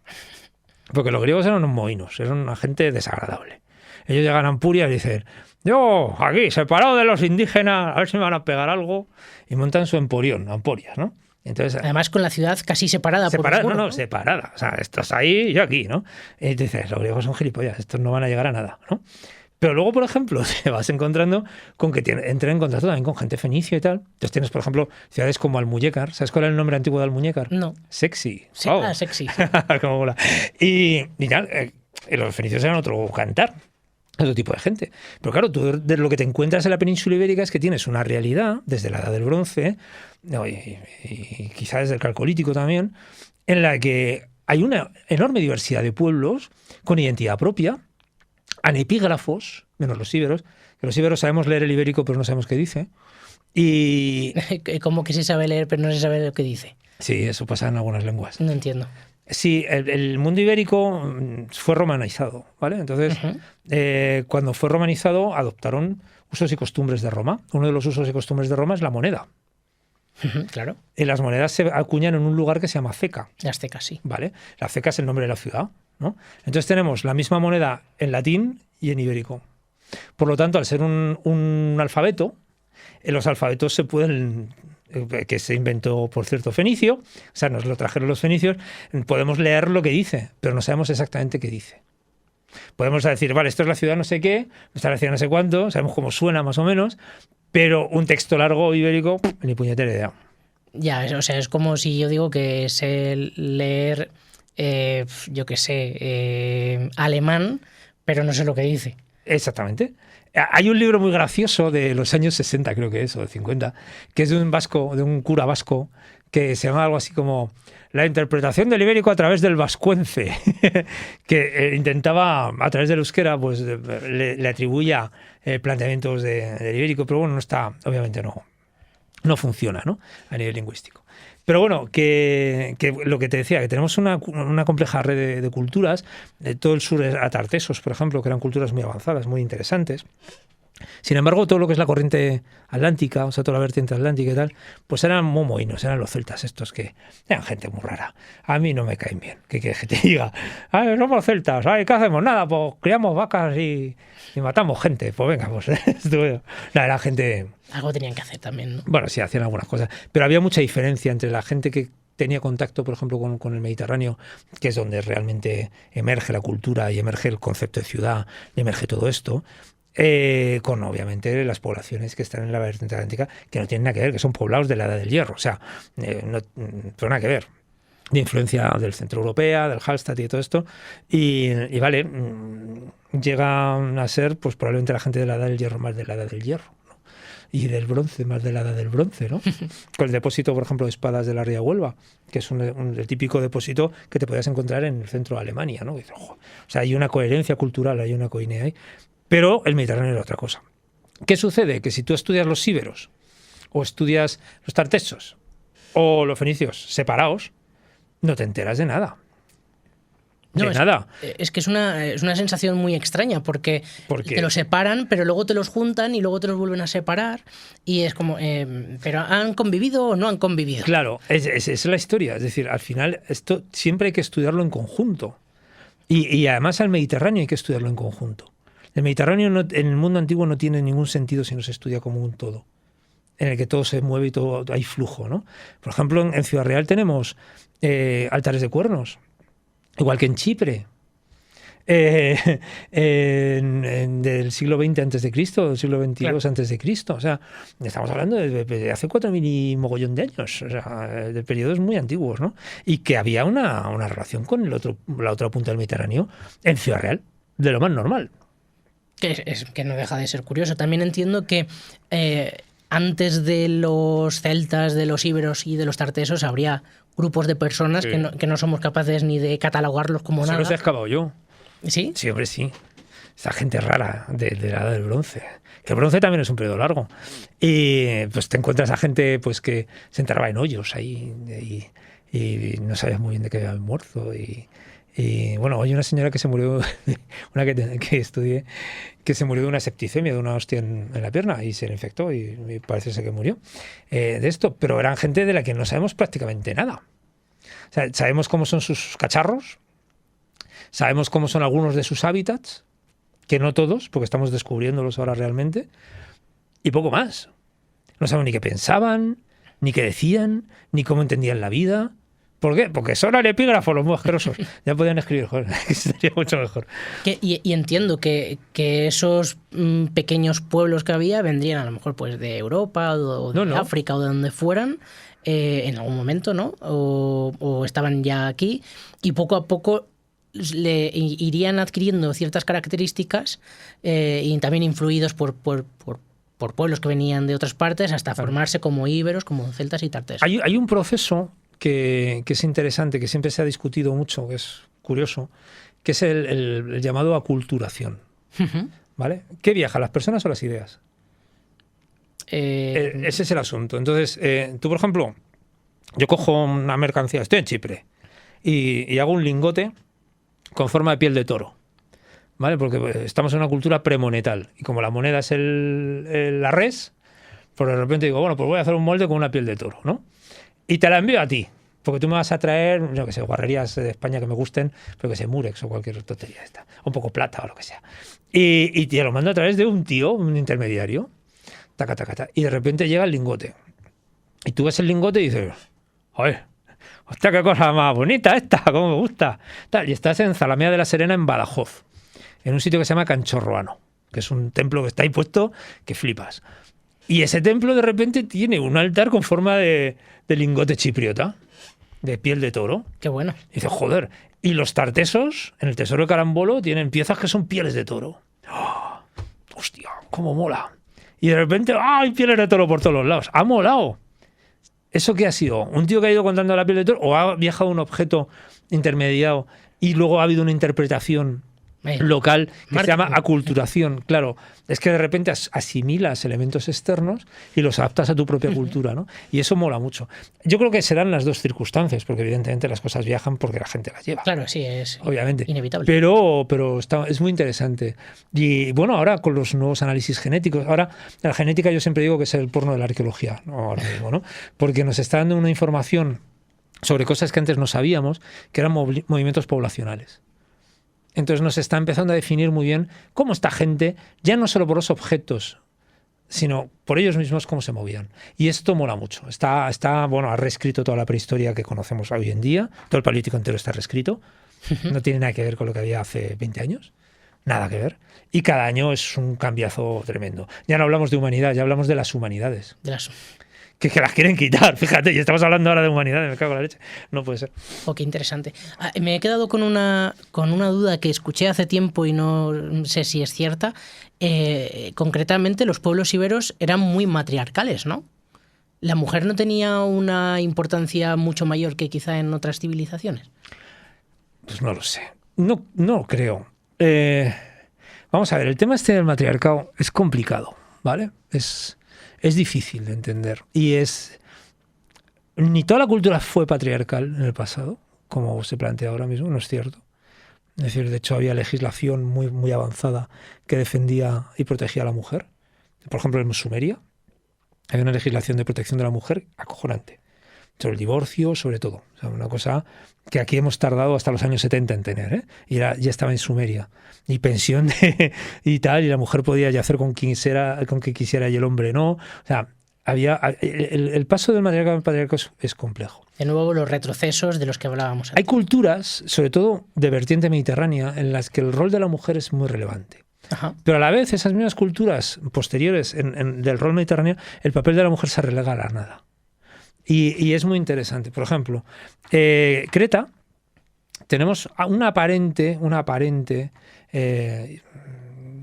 Porque los griegos eran unos mohinos, eran una gente desagradable. Ellos llegan a Ampuria y dicen, yo aquí, separado de los indígenas, a ver si me van a pegar algo, y montan su emporión, Amporias, ¿no? Entonces, Además con la ciudad casi separada. separada, por un muro, no, separada. O sea, estás ahí y yo aquí, ¿no? Y dices, los griegos son gilipollas, estos no van a llegar a nada, ¿no? Pero luego, por ejemplo, te vas encontrando con que entran en contacto también con gente fenicia y tal. Entonces tienes, por ejemplo, ciudades como Almuñécar. ¿Sabes cuál es el nombre antiguo de Almuñécar? No. Sexy. Sí, Wow. sexy. Cómo mola. Y tal, los fenicios eran otro cantar. Otro tipo de gente. Pero claro, tú de lo que te encuentras en la península ibérica es que tienes una realidad, desde la Edad del Bronce, y quizás desde el Calcolítico también, en la que hay una enorme diversidad de pueblos con identidad propia, anepígrafos, menos los íberos, que los íberos sabemos leer el ibérico pero no sabemos qué dice, y Como que se sabe leer pero no se sabe lo que dice. sí, eso pasa en algunas lenguas. No entiendo. Sí, el mundo ibérico fue romanizado, ¿vale? Entonces, cuando fue romanizado, adoptaron usos y costumbres de Roma. Uno de los usos y costumbres de Roma es la moneda. Claro, Y las monedas se acuñan en un lugar que se llama ceca, ya esté casi. ¿vale? La ceca es el nombre de la ciudad, ¿no? Entonces tenemos la misma moneda en latín y en ibérico. Por lo tanto, al ser un alfabeto, los alfabetos se pueden... que se inventó, por cierto, fenicio, o sea, nos lo trajeron los fenicios, podemos leer lo que dice, pero no sabemos exactamente qué dice. Podemos decir, vale, esto es la ciudad no sé qué, esta es la ciudad no sé cuánto, sabemos cómo suena más o menos, pero un texto largo ibérico, ni puñetera idea. Ya, o sea, es como si yo digo que sé leer, yo qué sé, alemán, pero no sé lo que dice. Exactamente. Hay un libro muy gracioso de los años 60, creo que es, o de 50, que es de un vasco, de un cura vasco, que se llama algo así como La interpretación del ibérico a través del vascuence, que intentaba, a través del euskera, pues le atribuía planteamientos del ibérico, pero bueno, no está, obviamente no funciona, ¿no? A nivel lingüístico. Pero bueno, que lo que te decía, que tenemos una compleja red de culturas. Todo el sur era Tartesos, por ejemplo, que eran culturas muy avanzadas, muy interesantes. Sin embargo, todo lo que es la corriente atlántica, o sea, toda la vertiente atlántica y tal, pues eran muy mohinos, eran los celtas estos, que eran gente muy rara. A mí no me caen bien, que te diga, ay, somos celtas, ay, ¿qué hacemos? Nada, pues criamos vacas y matamos gente. Pues venga, pues no, era gente... Algo tenían que hacer también, ¿no? Bueno, sí, hacían algunas cosas, pero había mucha diferencia entre la gente que tenía contacto, por ejemplo, con el Mediterráneo, que es donde realmente emerge la cultura y emerge el concepto de ciudad, y emerge todo esto, con obviamente las poblaciones que están en la vertiente atlántica, que no tienen nada que ver, que son poblados de la Edad del Hierro, o sea, no tiene nada que ver, de influencia del centro europea, del Hallstatt y todo esto, y vale, llegan a ser pues probablemente la gente de la Edad del Hierro más de la Edad del Hierro, ¿no? Y del bronce más de la Edad del Bronce, ¿no? Con el depósito, por ejemplo, de espadas de la Ría Huelva, que es el típico depósito que te podías encontrar en el centro de Alemania, ¿no? Dices, ojo, o sea, hay una coherencia cultural, hay una coinea ahí. Pero el Mediterráneo era otra cosa. ¿Qué sucede? Que si tú estudias los íberos, o estudias los tartesos, o los fenicios separados, no te enteras de nada. Nada. Es que es una sensación muy extraña, porque te los separan, pero luego te los juntan y luego te los vuelven a separar. Y es como, ¿pero han convivido o no han convivido? Claro, esa es la historia. Es decir, al final, esto siempre hay que estudiarlo en conjunto. Y además al Mediterráneo hay que estudiarlo en conjunto. El Mediterráneo en el mundo antiguo no tiene ningún sentido si no se estudia como un todo, en el que todo se mueve y todo hay flujo, ¿no? Por ejemplo, en Ciudad Real tenemos altares de cuernos, igual que en Chipre, del siglo XX antes de Cristo, del siglo XXII claro. Antes de Cristo. O sea, estamos hablando de hace 4.000 y mogollón de años, o sea, de periodos muy antiguos, ¿no? Y que había una relación con la otra punta del Mediterráneo en Ciudad Real, de lo más normal. Que no deja de ser curioso. También entiendo que antes de los celtas, de los íberos y de los tartesos habría grupos de personas sí. que no somos capaces ni de catalogarlos como nada. Se los he excavado yo. ¿Sí? Sí, hombre, sí. Esa gente rara de la Edad del Bronce. Que el bronce también es un periodo largo. Y pues te encuentras a gente pues que se enterraba en hoyos ahí y no sabías muy bien de qué había muerto y bueno, hay una señora que se murió, una que estudié, que se murió de una septicemia, de una hostia en la pierna y se le infectó y parece ser que murió de esto. Pero eran gente de la que no sabemos prácticamente nada. O sea, sabemos cómo son sus cacharros, Sabemos cómo son algunos de sus hábitats, que no todos, porque estamos descubriéndolos ahora realmente, y poco más. No sabemos ni qué pensaban, ni qué decían, ni cómo entendían la vida. ¿Por qué? Porque son epígrafos los muy asquerosos. Ya podían escribir, joder, sería mucho mejor. Y entiendo que esos pequeños pueblos que había vendrían a lo mejor pues de Europa o de África o de donde fueran en algún momento, ¿no? O estaban ya aquí y poco a poco irían adquiriendo ciertas características y también influidos por pueblos que venían de otras partes hasta formarse como íberos, como celtas y tartesos. Hay un proceso que es interesante, que siempre se ha discutido mucho, que es curioso, que es el llamado aculturación. ¿Vale? ¿Qué viaja, las personas o las ideas? Ese es el asunto. Entonces, tú, por ejemplo, yo cojo una mercancía, estoy en Chipre, y hago un lingote con forma de piel de toro. ¿Vale? Porque estamos en una cultura premonetal, y como la moneda es la res, pues de repente digo, bueno, pues voy a hacer un molde con una piel de toro, ¿no? Y te la envío a ti, porque tú me vas a traer, yo que sé, guarrerías de España que me gusten, pero que sé, Murex o cualquier tontería esta, un poco plata o lo que sea. Y te lo mando a través de un tío, un intermediario, taca, taca, taca, y de repente llega el lingote. Y tú ves el lingote y dices, joder, hostia, qué cosa más bonita esta, cómo me gusta. Tal, y estás en Zalamea de la Serena, en Badajoz, en un sitio que se llama Canchorroano, que es un templo que está ahí puesto que flipas. Y ese templo de repente tiene un altar con forma de lingote chipriota, de piel de toro. Qué bueno. Y dices, joder, y los tartesos, en el Tesoro de Carambolo, tienen piezas que son pieles de toro. ¡Oh! Hostia, cómo mola. Y de repente, ¡ay, pieles de toro por todos los lados! ¡Ha molado! ¿Eso qué ha sido? ¿Un tío que ha ido contando la piel de toro? ¿O ha viajado un objeto intermediado y luego ha habido una interpretación local que se llama aculturación? Claro, es que de repente asimilas elementos externos y los adaptas a tu propia cultura, ¿no? Y eso mola mucho. Yo creo que se dan las dos circunstancias, porque evidentemente las cosas viajan porque la gente las lleva. Claro, sí, es obviamente inevitable. Pero es muy interesante. Y bueno, ahora con los nuevos análisis genéticos, ahora la genética yo siempre digo que es el porno de la arqueología, ¿no? Ahora mismo, ¿no? Porque nos está dando una información sobre cosas que antes no sabíamos, que eran movimientos poblacionales. Entonces nos está empezando a definir muy bien cómo esta gente, ya no solo por los objetos, sino por ellos mismos cómo se movían. Y esto mola mucho. Bueno, ha reescrito toda la prehistoria que conocemos hoy en día. Todo el Paleolítico entero está reescrito. No tiene nada que ver con lo que había hace 20 años. Nada que ver. Y cada año es un cambiazo tremendo. Ya no hablamos de humanidad, ya hablamos de las humanidades. Que las quieren quitar, fíjate, y estamos hablando ahora de humanidad, me cago en la leche. No puede ser. Oh, qué interesante. Me he quedado con una duda que escuché hace tiempo y no sé si es cierta. Concretamente, los pueblos íberos eran muy matriarcales, ¿no? ¿La mujer no tenía una importancia mucho mayor que quizá en otras civilizaciones? Pues no lo sé. No creo. Vamos a ver, el tema este del matriarcado es complicado, ¿vale? Es difícil de entender. Y ni toda la cultura fue patriarcal en el pasado, como se plantea ahora mismo, no es cierto. Es decir, de hecho había legislación muy, muy avanzada que defendía y protegía a la mujer. Por ejemplo, en Sumeria había una legislación de protección de la mujer acojonante. Sobre el divorcio, sobre todo. O sea, una cosa que aquí hemos tardado hasta los años 70 en tener, ¿eh? Y ya estaba en Sumeria. Y pensión y tal, y la mujer podía yacer con quien quisiera y el hombre no. O sea, el paso del matriarcado al patriarcado es complejo. De nuevo, los retrocesos de los que hablábamos antes. Hay culturas, sobre todo de vertiente mediterránea, en las que el rol de la mujer es muy relevante. Ajá. Pero a la vez, esas mismas culturas posteriores del rol mediterráneo, el papel de la mujer se relega a la nada. Y es muy interesante. Por ejemplo, Creta, tenemos una aparente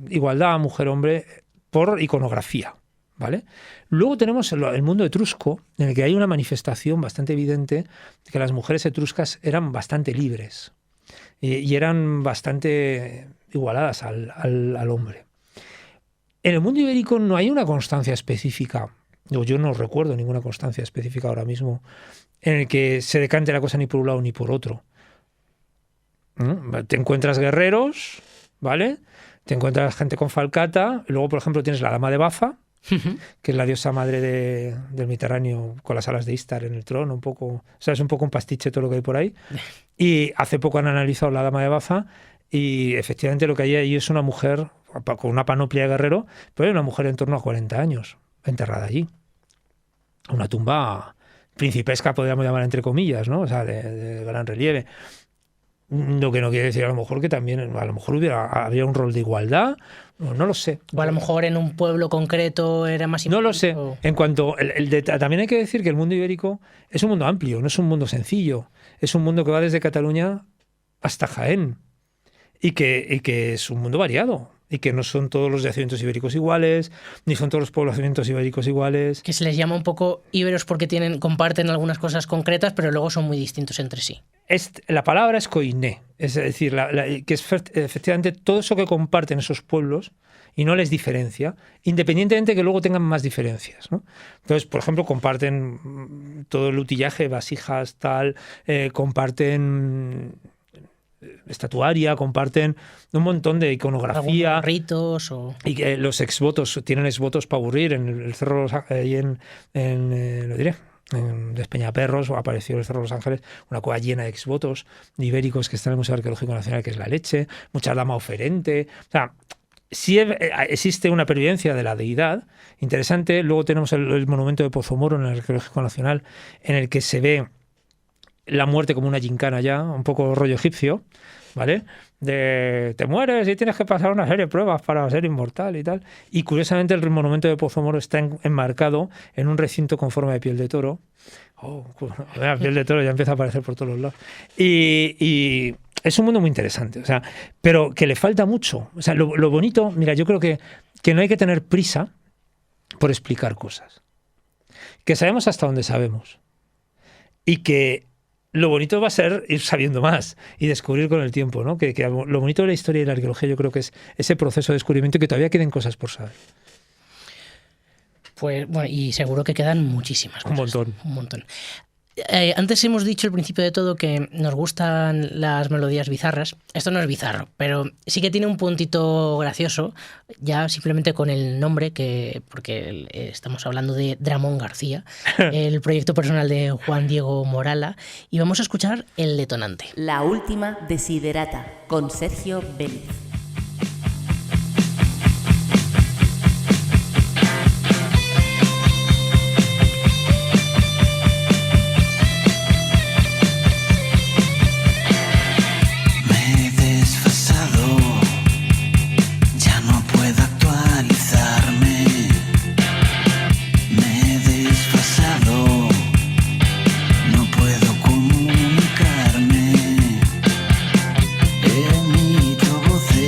igualdad mujer-hombre por iconografía, ¿vale? Luego tenemos el mundo etrusco, en el que hay una manifestación bastante evidente de que las mujeres etruscas eran bastante libres y eran bastante igualadas al hombre. En el mundo ibérico no hay una constancia específica. Yo no recuerdo ninguna constancia específica ahora mismo en el que se decante la cosa ni por un lado ni por otro. Te encuentras guerreros, ¿vale? Te encuentras gente con falcata. Y luego, por ejemplo, tienes la dama de Baza, que es la diosa madre del Mediterráneo con las alas de Istar en el trono, un poco, o sea, es un poco un pastiche todo lo que hay por ahí. Y hace poco han analizado la Dama de Baza y efectivamente lo que hay ahí es una mujer con una panoplia de guerrero, pero hay una mujer en torno a 40 años enterrada allí. Una tumba principesca, podríamos llamar entre comillas, ¿no? O sea, de gran relieve. Lo que no quiere decir a lo mejor que también habría un rol de igualdad, no lo sé. O a lo mejor en un pueblo concreto era más No lo sé. o... En cuanto también hay que decir que el mundo ibérico es un mundo amplio, no es un mundo sencillo. Es un mundo que va desde Cataluña hasta Jaén y que es un mundo variado. Y que no son todos los yacimientos ibéricos iguales, ni son todos los poblamientos ibéricos iguales. Que se les llama un poco íberos porque comparten algunas cosas concretas, pero luego son muy distintos entre sí. La palabra es koiné, es decir, que es efectivamente todo eso que comparten esos pueblos y no les diferencia, independientemente de que luego tengan más diferencias, ¿no? Entonces, por ejemplo, comparten todo el utillaje, vasijas, tal, comparten estatuaria, comparten un montón de iconografía, ritos o... y que los exvotos tienen exvotos para aburrir en el Cerro ahí en Despeñaperros apareció el Cerro de los Ángeles, una cueva llena de exvotos ibéricos que está en el Museo Arqueológico Nacional, que es la leche, mucha dama oferente, o sea, sí existe una pervivencia de la deidad interesante. Luego tenemos el monumento de Pozomoro en el Arqueológico Nacional, en el que se ve la muerte como una gincana ya, un poco rollo egipcio, ¿vale? De te mueres y tienes que pasar una serie de pruebas para ser inmortal y tal. Y curiosamente el monumento de Pozomoro está enmarcado en un recinto con forma de piel de toro. La piel de toro ya empieza a aparecer por todos los lados. Y es un mundo muy interesante, o sea, pero que le falta mucho. O sea, lo bonito, mira, yo creo que no hay que tener prisa por explicar cosas. Que sabemos hasta donde sabemos. Y que lo bonito va a ser ir sabiendo más y descubrir con el tiempo, ¿no? Que lo bonito de la historia y la arqueología yo creo que es ese proceso de descubrimiento y que todavía queden cosas por saber. Pues bueno, y seguro que quedan muchísimas cosas. Un montón. Antes hemos dicho al principio de todo que nos gustan las melodías bizarras. Esto no es bizarro, pero sí que tiene un puntito gracioso, ya simplemente con el nombre, porque estamos hablando de Dramón García, el proyecto personal de Juan Diego Morala, y vamos a escuchar El Detonante. La última desiderata, con Sergio Vélez. Emito voces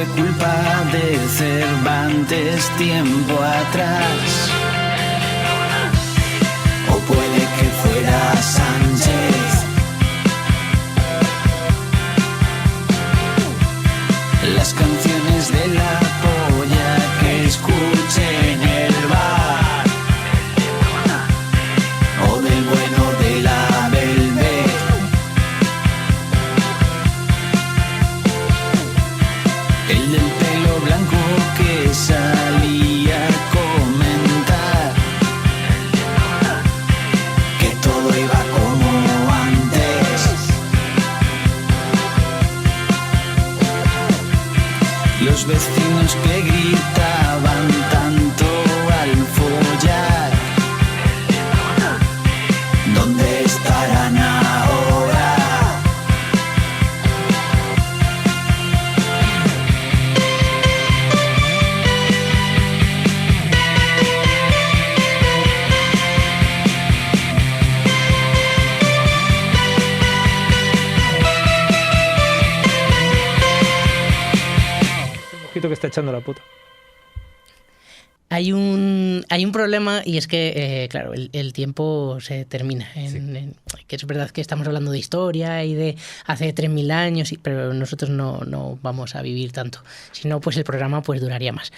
fue culpa de Cervantes tiempo atrás. O puede que fuera Sánchez. Las canciones de la polla que escuché en el bar. O del bueno de la Velvet. El del pelo blanco que salía a comentar que todo iba como antes. Los vecinos que gritaban tanto al follar, ¿dónde estarán ahora? Que está echando la puta. Hay un problema y es que, claro, el tiempo se termina. Que es verdad que estamos hablando de historia y de hace 3.000 años, pero nosotros no vamos a vivir tanto. Si no, pues el programa pues duraría más.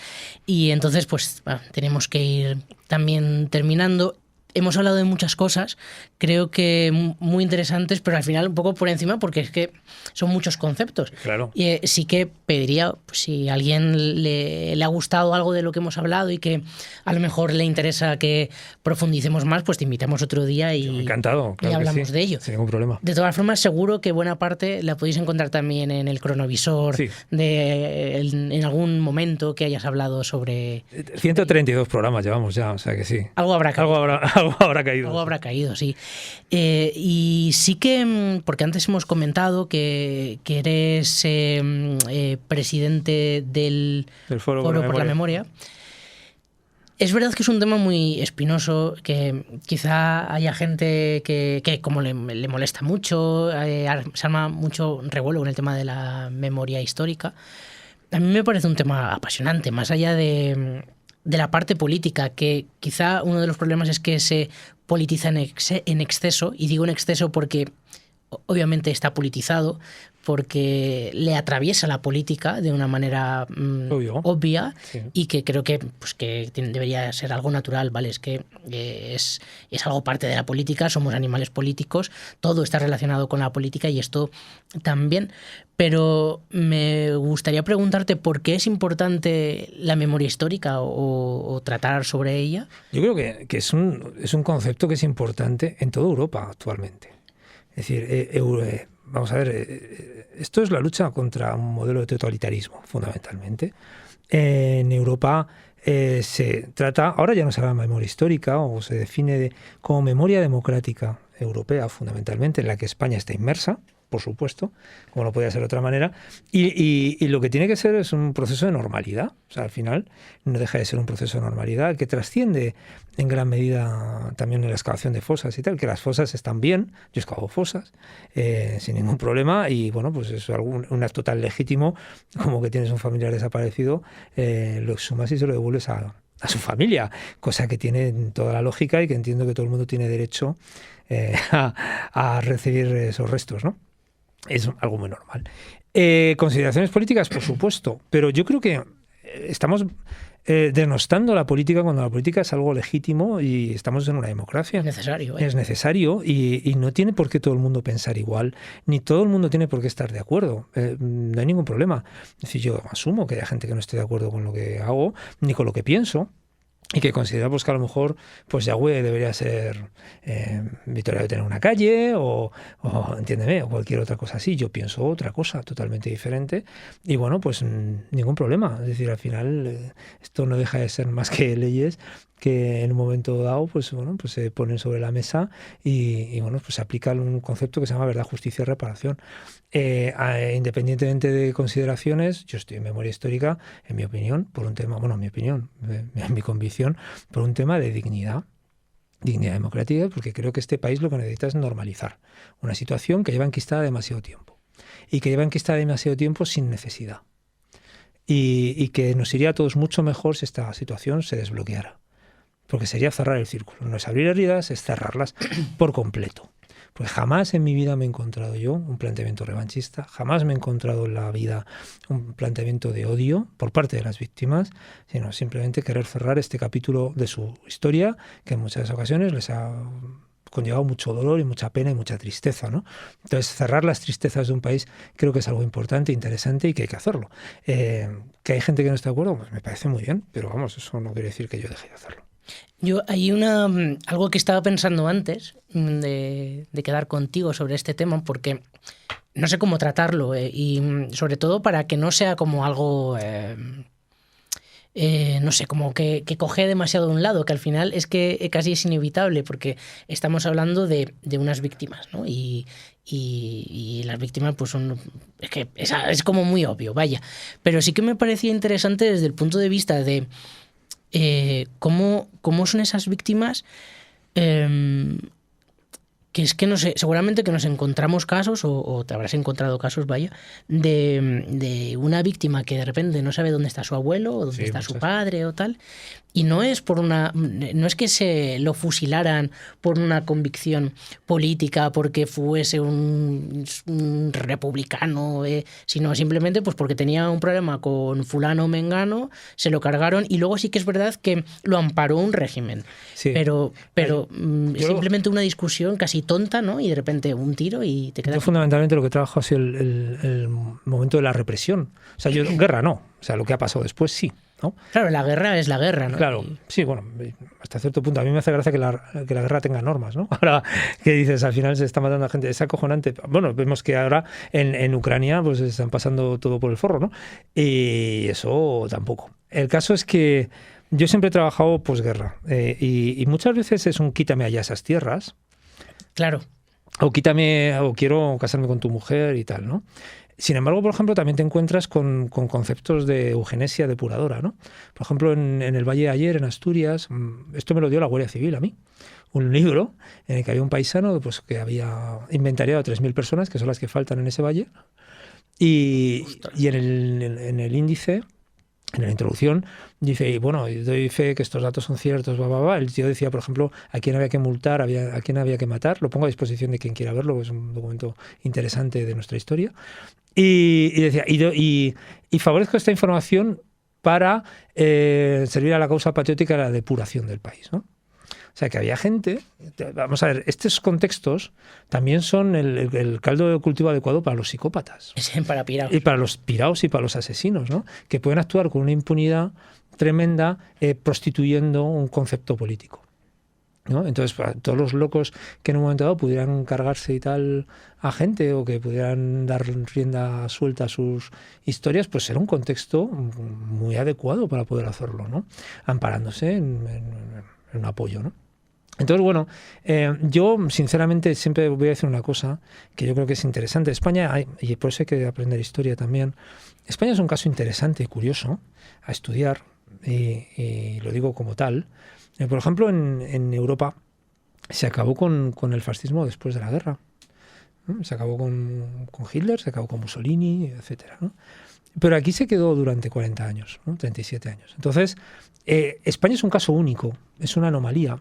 Y entonces, pues tenemos que ir también terminando. Hemos hablado de muchas cosas, creo que muy interesantes, pero al final un poco por encima porque es que son muchos conceptos. Claro. Y sí que pediría, pues, si a alguien le ha gustado algo de lo que hemos hablado y que a lo mejor le interesa que profundicemos más, pues te invitamos otro día y, encantado, claro, y hablamos sí, de ello. sin ningún problema. De todas formas, seguro que buena parte la podéis encontrar también en el cronovisor, Sí. En algún momento que hayas hablado sobre... 132 programas llevamos ya, o sea que sí. Algo habrá caído. Algo habrá caído. Algo habrá caído, sí. Y sí que, porque antes hemos comentado que eres presidente del Foro por la Memoria. Es verdad que es un tema muy espinoso, que quizá haya gente que como le molesta mucho, se arma mucho revuelo con el tema de la memoria histórica. A mí me parece un tema apasionante, más allá de la parte política, que quizá uno de los problemas es que se politiza en exceso, y digo en exceso porque obviamente está politizado, porque le atraviesa la política de una manera obvia, sí. Y que creo que, pues, que debería ser algo natural, ¿vale? Es que es algo parte de la política, somos animales políticos, todo está relacionado con la política y esto también. Pero me gustaría preguntarte por qué es importante la memoria histórica o tratar sobre ella. Yo creo que es un concepto que es importante en toda Europa actualmente. Es decir, vamos a ver, esto es la lucha contra un modelo de totalitarismo, fundamentalmente. En Europa se trata, ahora ya no se llama memoria histórica, o se define como memoria democrática europea, fundamentalmente, en la que España está inmersa, por supuesto, como no podía ser de otra manera, y lo que tiene que ser es un proceso de normalidad. O sea, al final no deja de ser un proceso de normalidad que trasciende en gran medida también en la excavación de fosas y tal, que las fosas están bien, yo excavo fosas sin ningún problema, y bueno, pues es un acto tan legítimo como que tienes un familiar desaparecido, lo exhumas y se lo devuelves a su familia, cosa que tiene toda la lógica y que entiendo que todo el mundo tiene derecho a recibir esos restos, ¿no? Es algo muy normal. Consideraciones políticas, por supuesto, pero yo creo que estamos denostando la política cuando la política es algo legítimo y estamos en una democracia. Es necesario. Es necesario y no tiene por qué todo el mundo pensar igual, ni todo el mundo tiene por qué estar de acuerdo. No hay ningún problema. Es decir, yo asumo que hay gente que no esté de acuerdo con lo que hago, ni con lo que pienso, y que considera pues, que a lo mejor pues Yahweh debería ser Vitoria debe tener una calle o entiéndeme, o cualquier otra cosa así. Yo pienso otra cosa totalmente diferente y bueno, pues ningún problema. Es decir, al final esto no deja de ser más que leyes que en un momento dado pues bueno, pues se ponen sobre la mesa y bueno, pues se aplica un concepto que se llama verdad, justicia y reparación. Independientemente de consideraciones, yo estoy en memoria histórica, en mi opinión, por un tema, bueno, en mi opinión, en mi convicción, por un tema de dignidad democrática, porque creo que este país lo que necesita es normalizar una situación que lleva enquistada demasiado tiempo y que lleva enquistada demasiado tiempo sin necesidad. y que nos iría a todos mucho mejor si esta situación se desbloqueara. Porque sería cerrar el círculo. No es abrir heridas, es cerrarlas por completo. Pues jamás en mi vida me he encontrado yo un planteamiento revanchista, jamás me he encontrado en la vida un planteamiento de odio por parte de las víctimas, sino simplemente querer cerrar este capítulo de su historia, que en muchas ocasiones les ha conllevado mucho dolor y mucha pena y mucha tristeza, ¿no? Entonces, cerrar las tristezas de un país creo que es algo importante, interesante y que hay que hacerlo. Que hay gente que no está de acuerdo, pues me parece muy bien, pero vamos, eso no quiere decir que yo deje de hacerlo. Yo hay algo que estaba pensando antes de quedar contigo sobre este tema, porque no sé cómo tratarlo y sobre todo para que no sea como algo, no sé, como que coge demasiado de un lado, que al final es que casi es inevitable, porque estamos hablando de unas víctimas, ¿no? Y las víctimas pues son... Es que es como muy obvio, vaya. Pero sí que me parecía interesante desde el punto de vista de... ¿cómo son esas víctimas? Que es que no sé, seguramente que nos encontramos casos, o te habrás encontrado casos, vaya, de una víctima que de repente no sabe dónde está su abuelo o dónde está su padre o tal, y no es no es que se lo fusilaran por una convicción política, porque fuese un republicano, sino simplemente pues porque tenía un problema con fulano o mengano, se lo cargaron, y luego sí que es verdad que lo amparó un régimen. Sí. Pero simplemente una discusión casi tonta, ¿no? Y de repente un tiro y te quedas... Yo fundamentalmente lo que trabajo ha sido el momento de la represión. O sea, yo guerra no. O sea, lo que ha pasado después sí, ¿no? Claro, la guerra es la guerra, ¿no? Claro, sí, bueno, hasta cierto punto. A mí me hace gracia que la guerra tenga normas, ¿no? Ahora que dices, al final se está matando a gente, es acojonante. Bueno, vemos que ahora en Ucrania pues están pasando todo por el forro, ¿no? Y eso tampoco. El caso es que yo siempre he trabajado posguerra y muchas veces es un quítame allá esas tierras. Claro. O quítame, o quiero casarme con tu mujer y tal, ¿no? Sin embargo, por ejemplo, también te encuentras con conceptos de eugenesia depuradora, ¿no? Por ejemplo, en el Valle de Ayer, en Asturias, esto me lo dio la Guardia Civil a mí. Un libro en el que había un paisano pues, que había inventariado a 3.000 personas, que son las que faltan en ese valle, y en el índice... En la introducción dice, y bueno, doy fe que estos datos son ciertos, El tío decía, por ejemplo, a quién había que multar, a quién había que matar. Lo pongo a disposición de quien quiera verlo, es un documento interesante de nuestra historia. Y decía, y favorezco esta información para servir a la causa patriótica de la depuración del país, ¿no? O sea, que había gente... Vamos a ver, estos contextos también son el caldo de cultivo adecuado para los psicópatas. Para piraos. Y para los piraos y para los asesinos, ¿no? Que pueden actuar con una impunidad tremenda prostituyendo un concepto político, ¿no? Entonces, para todos los locos que en un momento dado pudieran cargarse y tal a gente o que pudieran dar rienda suelta a sus historias, pues era un contexto muy adecuado para poder hacerlo, ¿no? Amparándose en un apoyo, ¿no? Entonces, bueno, yo sinceramente siempre voy a decir una cosa que yo creo que es interesante. España, y por eso hay que aprender historia también, España es un caso interesante y curioso a estudiar, y lo digo como tal. Por ejemplo, en Europa se acabó con el fascismo después de la guerra, ¿no? Se acabó con Hitler, se acabó con Mussolini, etcétera, ¿no? Pero aquí se quedó durante 40 años, ¿no? 37 años. Entonces, España es un caso único, es una anomalía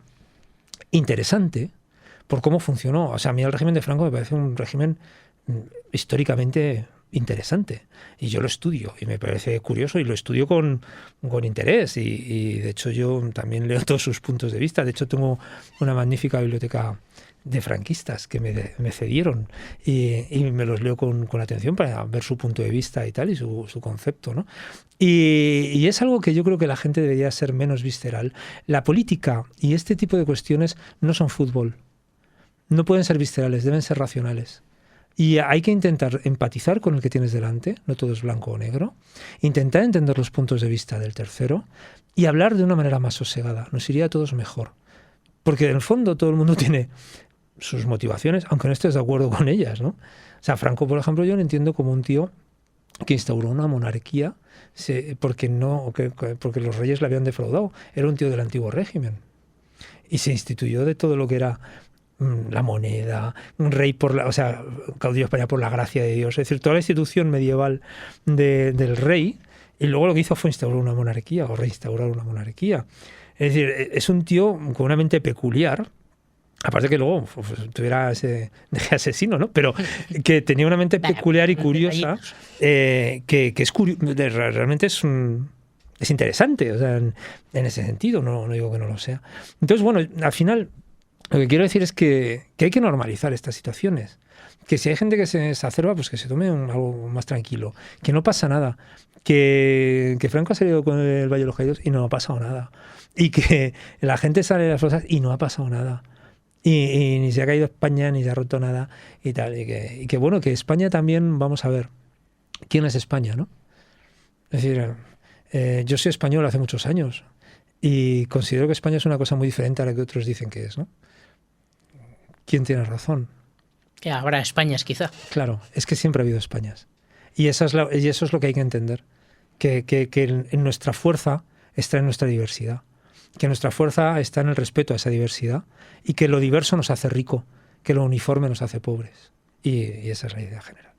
interesante por cómo funcionó. O sea, a mí el régimen de Franco me parece un régimen históricamente interesante. Y yo lo estudio y me parece curioso y lo estudio con interés. Y de hecho yo también leo todos sus puntos de vista. De hecho tengo una magnífica biblioteca de franquistas que me cedieron y me los leo con atención para ver su punto de vista y tal y su concepto, ¿no? Y es algo que yo creo que la gente debería ser menos visceral. La política y este tipo de cuestiones no son fútbol. No pueden ser viscerales, deben ser racionales. Y hay que intentar empatizar con el que tienes delante, no todo es blanco o negro, intentar entender los puntos de vista del tercero y hablar de una manera más sosegada. Nos iría a todos mejor. Porque en el fondo todo el mundo tiene sus motivaciones, aunque no estés de acuerdo con ellas, ¿no? O sea, Franco, por ejemplo, yo lo entiendo como un tío que instauró una monarquía porque los reyes le habían defraudado. Era un tío del antiguo régimen. Y se instituyó de todo lo que era la moneda, un rey caudillo de España por la gracia de Dios. Es decir, toda la institución medieval del rey Y luego lo que hizo fue instaurar una monarquía o reinstaurar una monarquía. Es decir, es un tío con una mente peculiar, aparte que luego tuviera ese deje asesino, ¿no? Pero que tenía una mente peculiar y curiosa, que es realmente es interesante, o sea, en ese sentido, no digo que no lo sea. Entonces, bueno, al final, lo que quiero decir es que hay que normalizar estas situaciones. Que si hay gente que se exacerba, pues que se tome algo más tranquilo. Que no pasa nada. Que Franco ha salido con el Valle de los Caídos y no ha pasado nada. Y que la gente sale de las fosas y no ha pasado nada. Y ni se ha caído España, ni se ha roto nada y tal. Y que bueno, que España también, vamos a ver, ¿quién es España, no? Es decir, yo soy español hace muchos años y considero que España es una cosa muy diferente a la que otros dicen que es, ¿no? ¿Quién tiene razón? Que habrá Españas, quizá. Claro, es que siempre ha habido Españas. Y eso es lo que hay que entender. Que en nuestra fuerza está en nuestra diversidad. Que nuestra fuerza está en el respeto a esa diversidad. Y que lo diverso nos hace rico. Que lo uniforme nos hace pobres. Y esa es la idea general.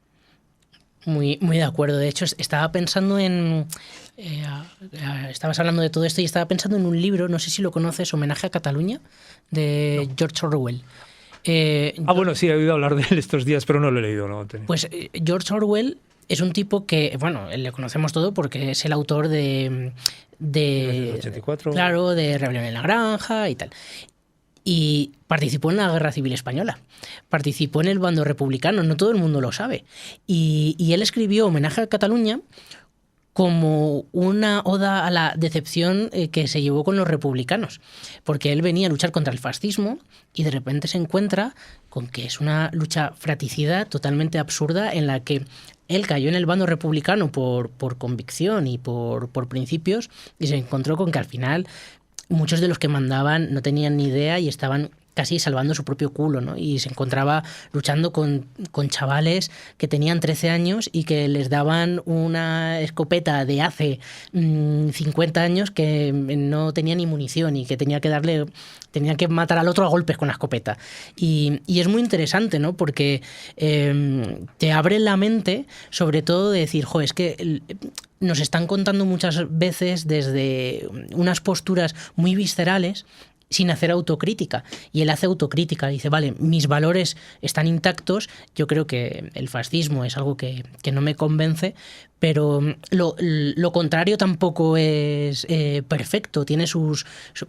Muy, muy de acuerdo. De hecho, estaba pensando en... estabas hablando de todo esto y estaba pensando en un libro, no sé si lo conoces, Homenaje a Cataluña, de George Orwell. Bueno, sí, he oído hablar de él estos días, pero no lo he leído. No. Pues George Orwell es un tipo que, bueno, le conocemos todo porque es el autor de 1984. Claro, de Rebelión en la Granja y tal. Y participó en la Guerra Civil Española, participó en el bando republicano, no todo el mundo lo sabe. Y él escribió Homenaje a Cataluña como una oda a la decepción que se llevó con los republicanos, porque él venía a luchar contra el fascismo y de repente se encuentra con que es una lucha fratricida totalmente absurda en la que él cayó en el bando republicano por convicción y por principios y se encontró con que al final muchos de los que mandaban no tenían ni idea y estaban casi salvando su propio culo, ¿no? Y se encontraba luchando con chavales que tenían 13 años y que les daban una escopeta de hace 50 años que no tenía ni munición y que tenían que matar al otro a golpes con la escopeta. Y es muy interesante, ¿no? Porque te abre la mente, sobre todo de decir, jo, es que nos están contando muchas veces desde unas posturas muy viscerales sin hacer autocrítica. Y él hace autocrítica, dice, vale, mis valores están intactos, yo creo que el fascismo es algo que no me convence, pero lo contrario tampoco es perfecto, tiene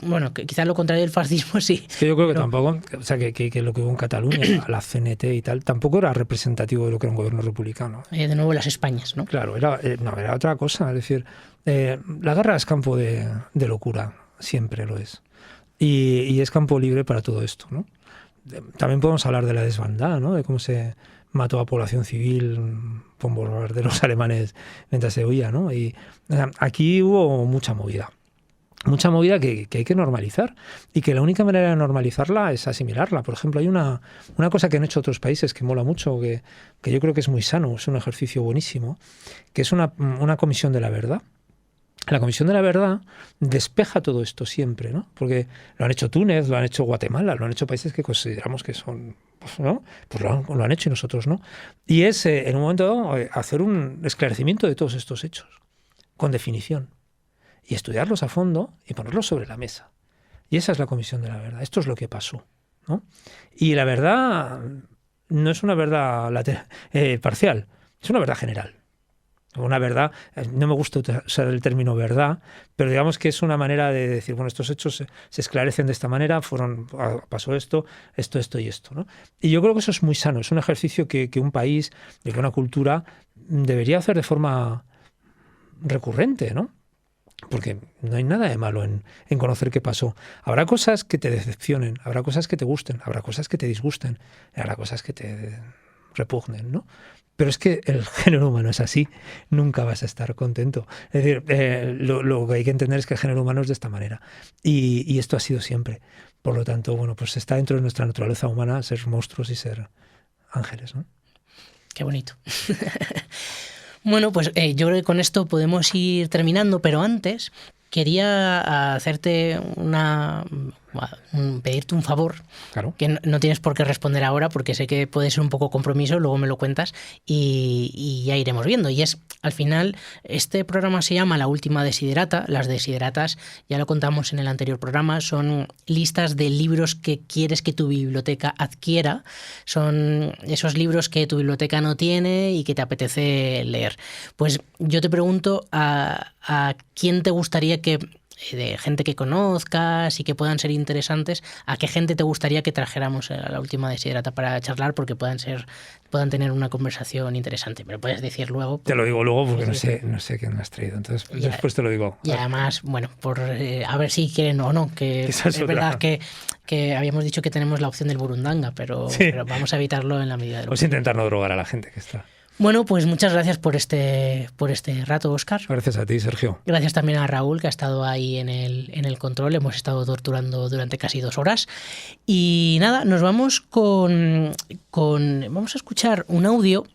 bueno, quizás lo contrario del fascismo sí. Es que yo creo que tampoco, o sea, que lo que hubo en Cataluña, la CNT y tal, tampoco era representativo de lo que era un gobierno republicano. De nuevo las Españas, ¿no? Claro, era otra cosa, es decir, la guerra es campo de locura, siempre lo es. Y es campo libre para todo esto, ¿no? También podemos hablar de la desbandada, ¿no? De cómo se mató a población civil por bombarderos alemanes mientras se huía, ¿no? Y aquí hubo mucha movida que hay que normalizar y que la única manera de normalizarla es asimilarla. Por ejemplo, hay una cosa que han hecho otros países que mola mucho, que yo creo que es muy sano, es un ejercicio buenísimo, que es una comisión de la verdad. La Comisión de la Verdad despeja todo esto siempre, ¿no? Porque lo han hecho Túnez, lo han hecho Guatemala, lo han hecho países que consideramos que son, pues, ¿no? Pues lo han hecho y nosotros no. Y es, en un momento dado, hacer un esclarecimiento de todos estos hechos, con definición, y estudiarlos a fondo y ponerlos sobre la mesa. Y esa es la Comisión de la Verdad. Esto es lo que pasó, ¿no? Y la verdad no es una verdad parcial, es una verdad general. Una verdad, no me gusta usar el término verdad, pero digamos que es una manera de decir, bueno, estos hechos se esclarecen de esta manera, pasó esto y esto, ¿no? Y yo creo que eso es muy sano, es un ejercicio que un país, que una cultura debería hacer de forma recurrente, ¿no? Porque no hay nada de malo en conocer qué pasó. Habrá cosas que te decepcionen, habrá cosas que te gusten, habrá cosas que te disgusten, habrá cosas que te repugnen, ¿no? Pero es que el género humano es así, nunca vas a estar contento. Es decir, lo que hay que entender es que el género humano es de esta manera y esto ha sido siempre. Por lo tanto, bueno, pues está dentro de nuestra naturaleza humana ser monstruos y ser ángeles, ¿no? Qué bonito. Bueno, pues yo creo que con esto podemos ir terminando, pero antes quería hacerte una pedirte un favor, Claro. que no tienes por qué responder ahora porque sé que puede ser un poco compromiso, luego me lo cuentas y ya iremos viendo. Y es, al final, este programa se llama La Última Desiderata. Las desideratas, ya lo contamos en el anterior programa, son listas de libros que quieres que tu biblioteca adquiera. Son esos libros que tu biblioteca no tiene y que te apetece leer. Pues yo te pregunto a quién te gustaría que, de gente que conozcas y que puedan ser interesantes, ¿a qué gente te gustaría que trajéramos a La Última Desiderata para charlar? Porque puedan tener una conversación interesante. Me lo puedes decir luego. Te lo digo luego porque Sí. no sé quién me has traído. Entonces, Ya. después te lo digo. Y además, bueno, a ver si quieren o no, que Esa es es otra. verdad que habíamos dicho que tenemos la opción del burundanga, pero vamos a evitarlo en la medida de lo Vamos a intentar no drogar a la gente que está. Bueno, pues muchas gracias por este rato, Óscar. Gracias a ti, Sergio. Gracias también a Raúl, que ha estado ahí en el control. Hemos estado torturando durante casi 2 horas. Y nada, nos vamos vamos a escuchar un audio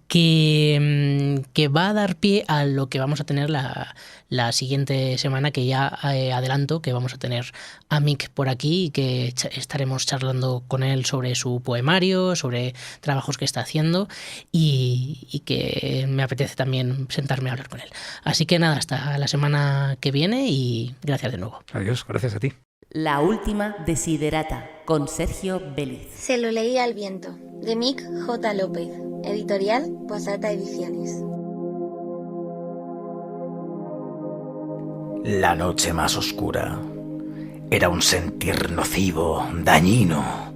que va a dar pie a lo que vamos a tener la siguiente semana, que ya adelanto que vamos a tener a Mick por aquí y que estaremos charlando con él sobre su poemario, sobre trabajos que está haciendo y que me apetece también sentarme a hablar con él. Así que nada, hasta la semana que viene y gracias de nuevo. Adiós, gracias a ti. La Última Desiderata, con Sergio Béliz. Se lo leí al viento, de Mick J. López, editorial Posata Ediciones. La noche más oscura era un sentir nocivo, dañino,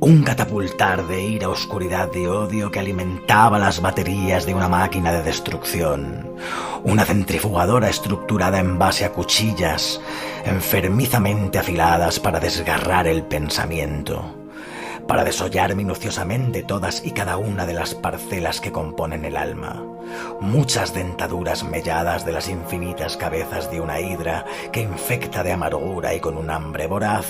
un catapultar de ira, oscuridad de odio que alimentaba las baterías de una máquina de destrucción, una centrifugadora estructurada en base a cuchillas enfermizamente afiladas para desgarrar el pensamiento, para desollar minuciosamente todas y cada una de las parcelas que componen el alma. Muchas dentaduras melladas de las infinitas cabezas de una hidra que infecta de amargura y con un hambre voraz,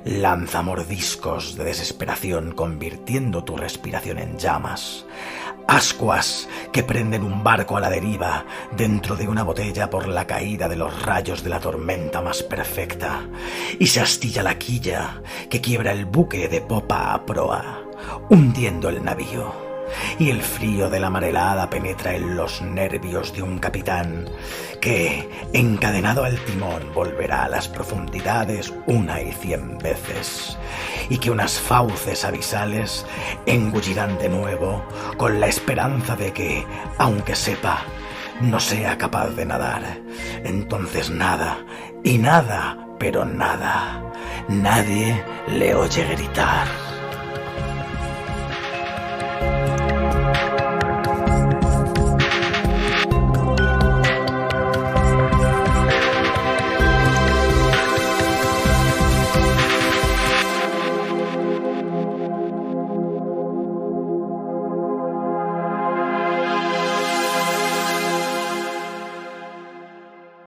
lanza mordiscos de desesperación convirtiendo tu respiración en llamas. Ascuas que prenden un barco a la deriva dentro de una botella por la caída de los rayos de la tormenta más perfecta. Y se astilla la quilla que quiebra el buque de popa a proa, hundiendo el navío. Y el frío de la marelada penetra en los nervios de un capitán que, encadenado al timón, volverá a las profundidades 1 y 100 veces, y que unas fauces abisales engullirán de nuevo con la esperanza de que, aunque sepa, no sea capaz de nadar. Entonces nada, y nada, pero nada, nadie le oye gritar.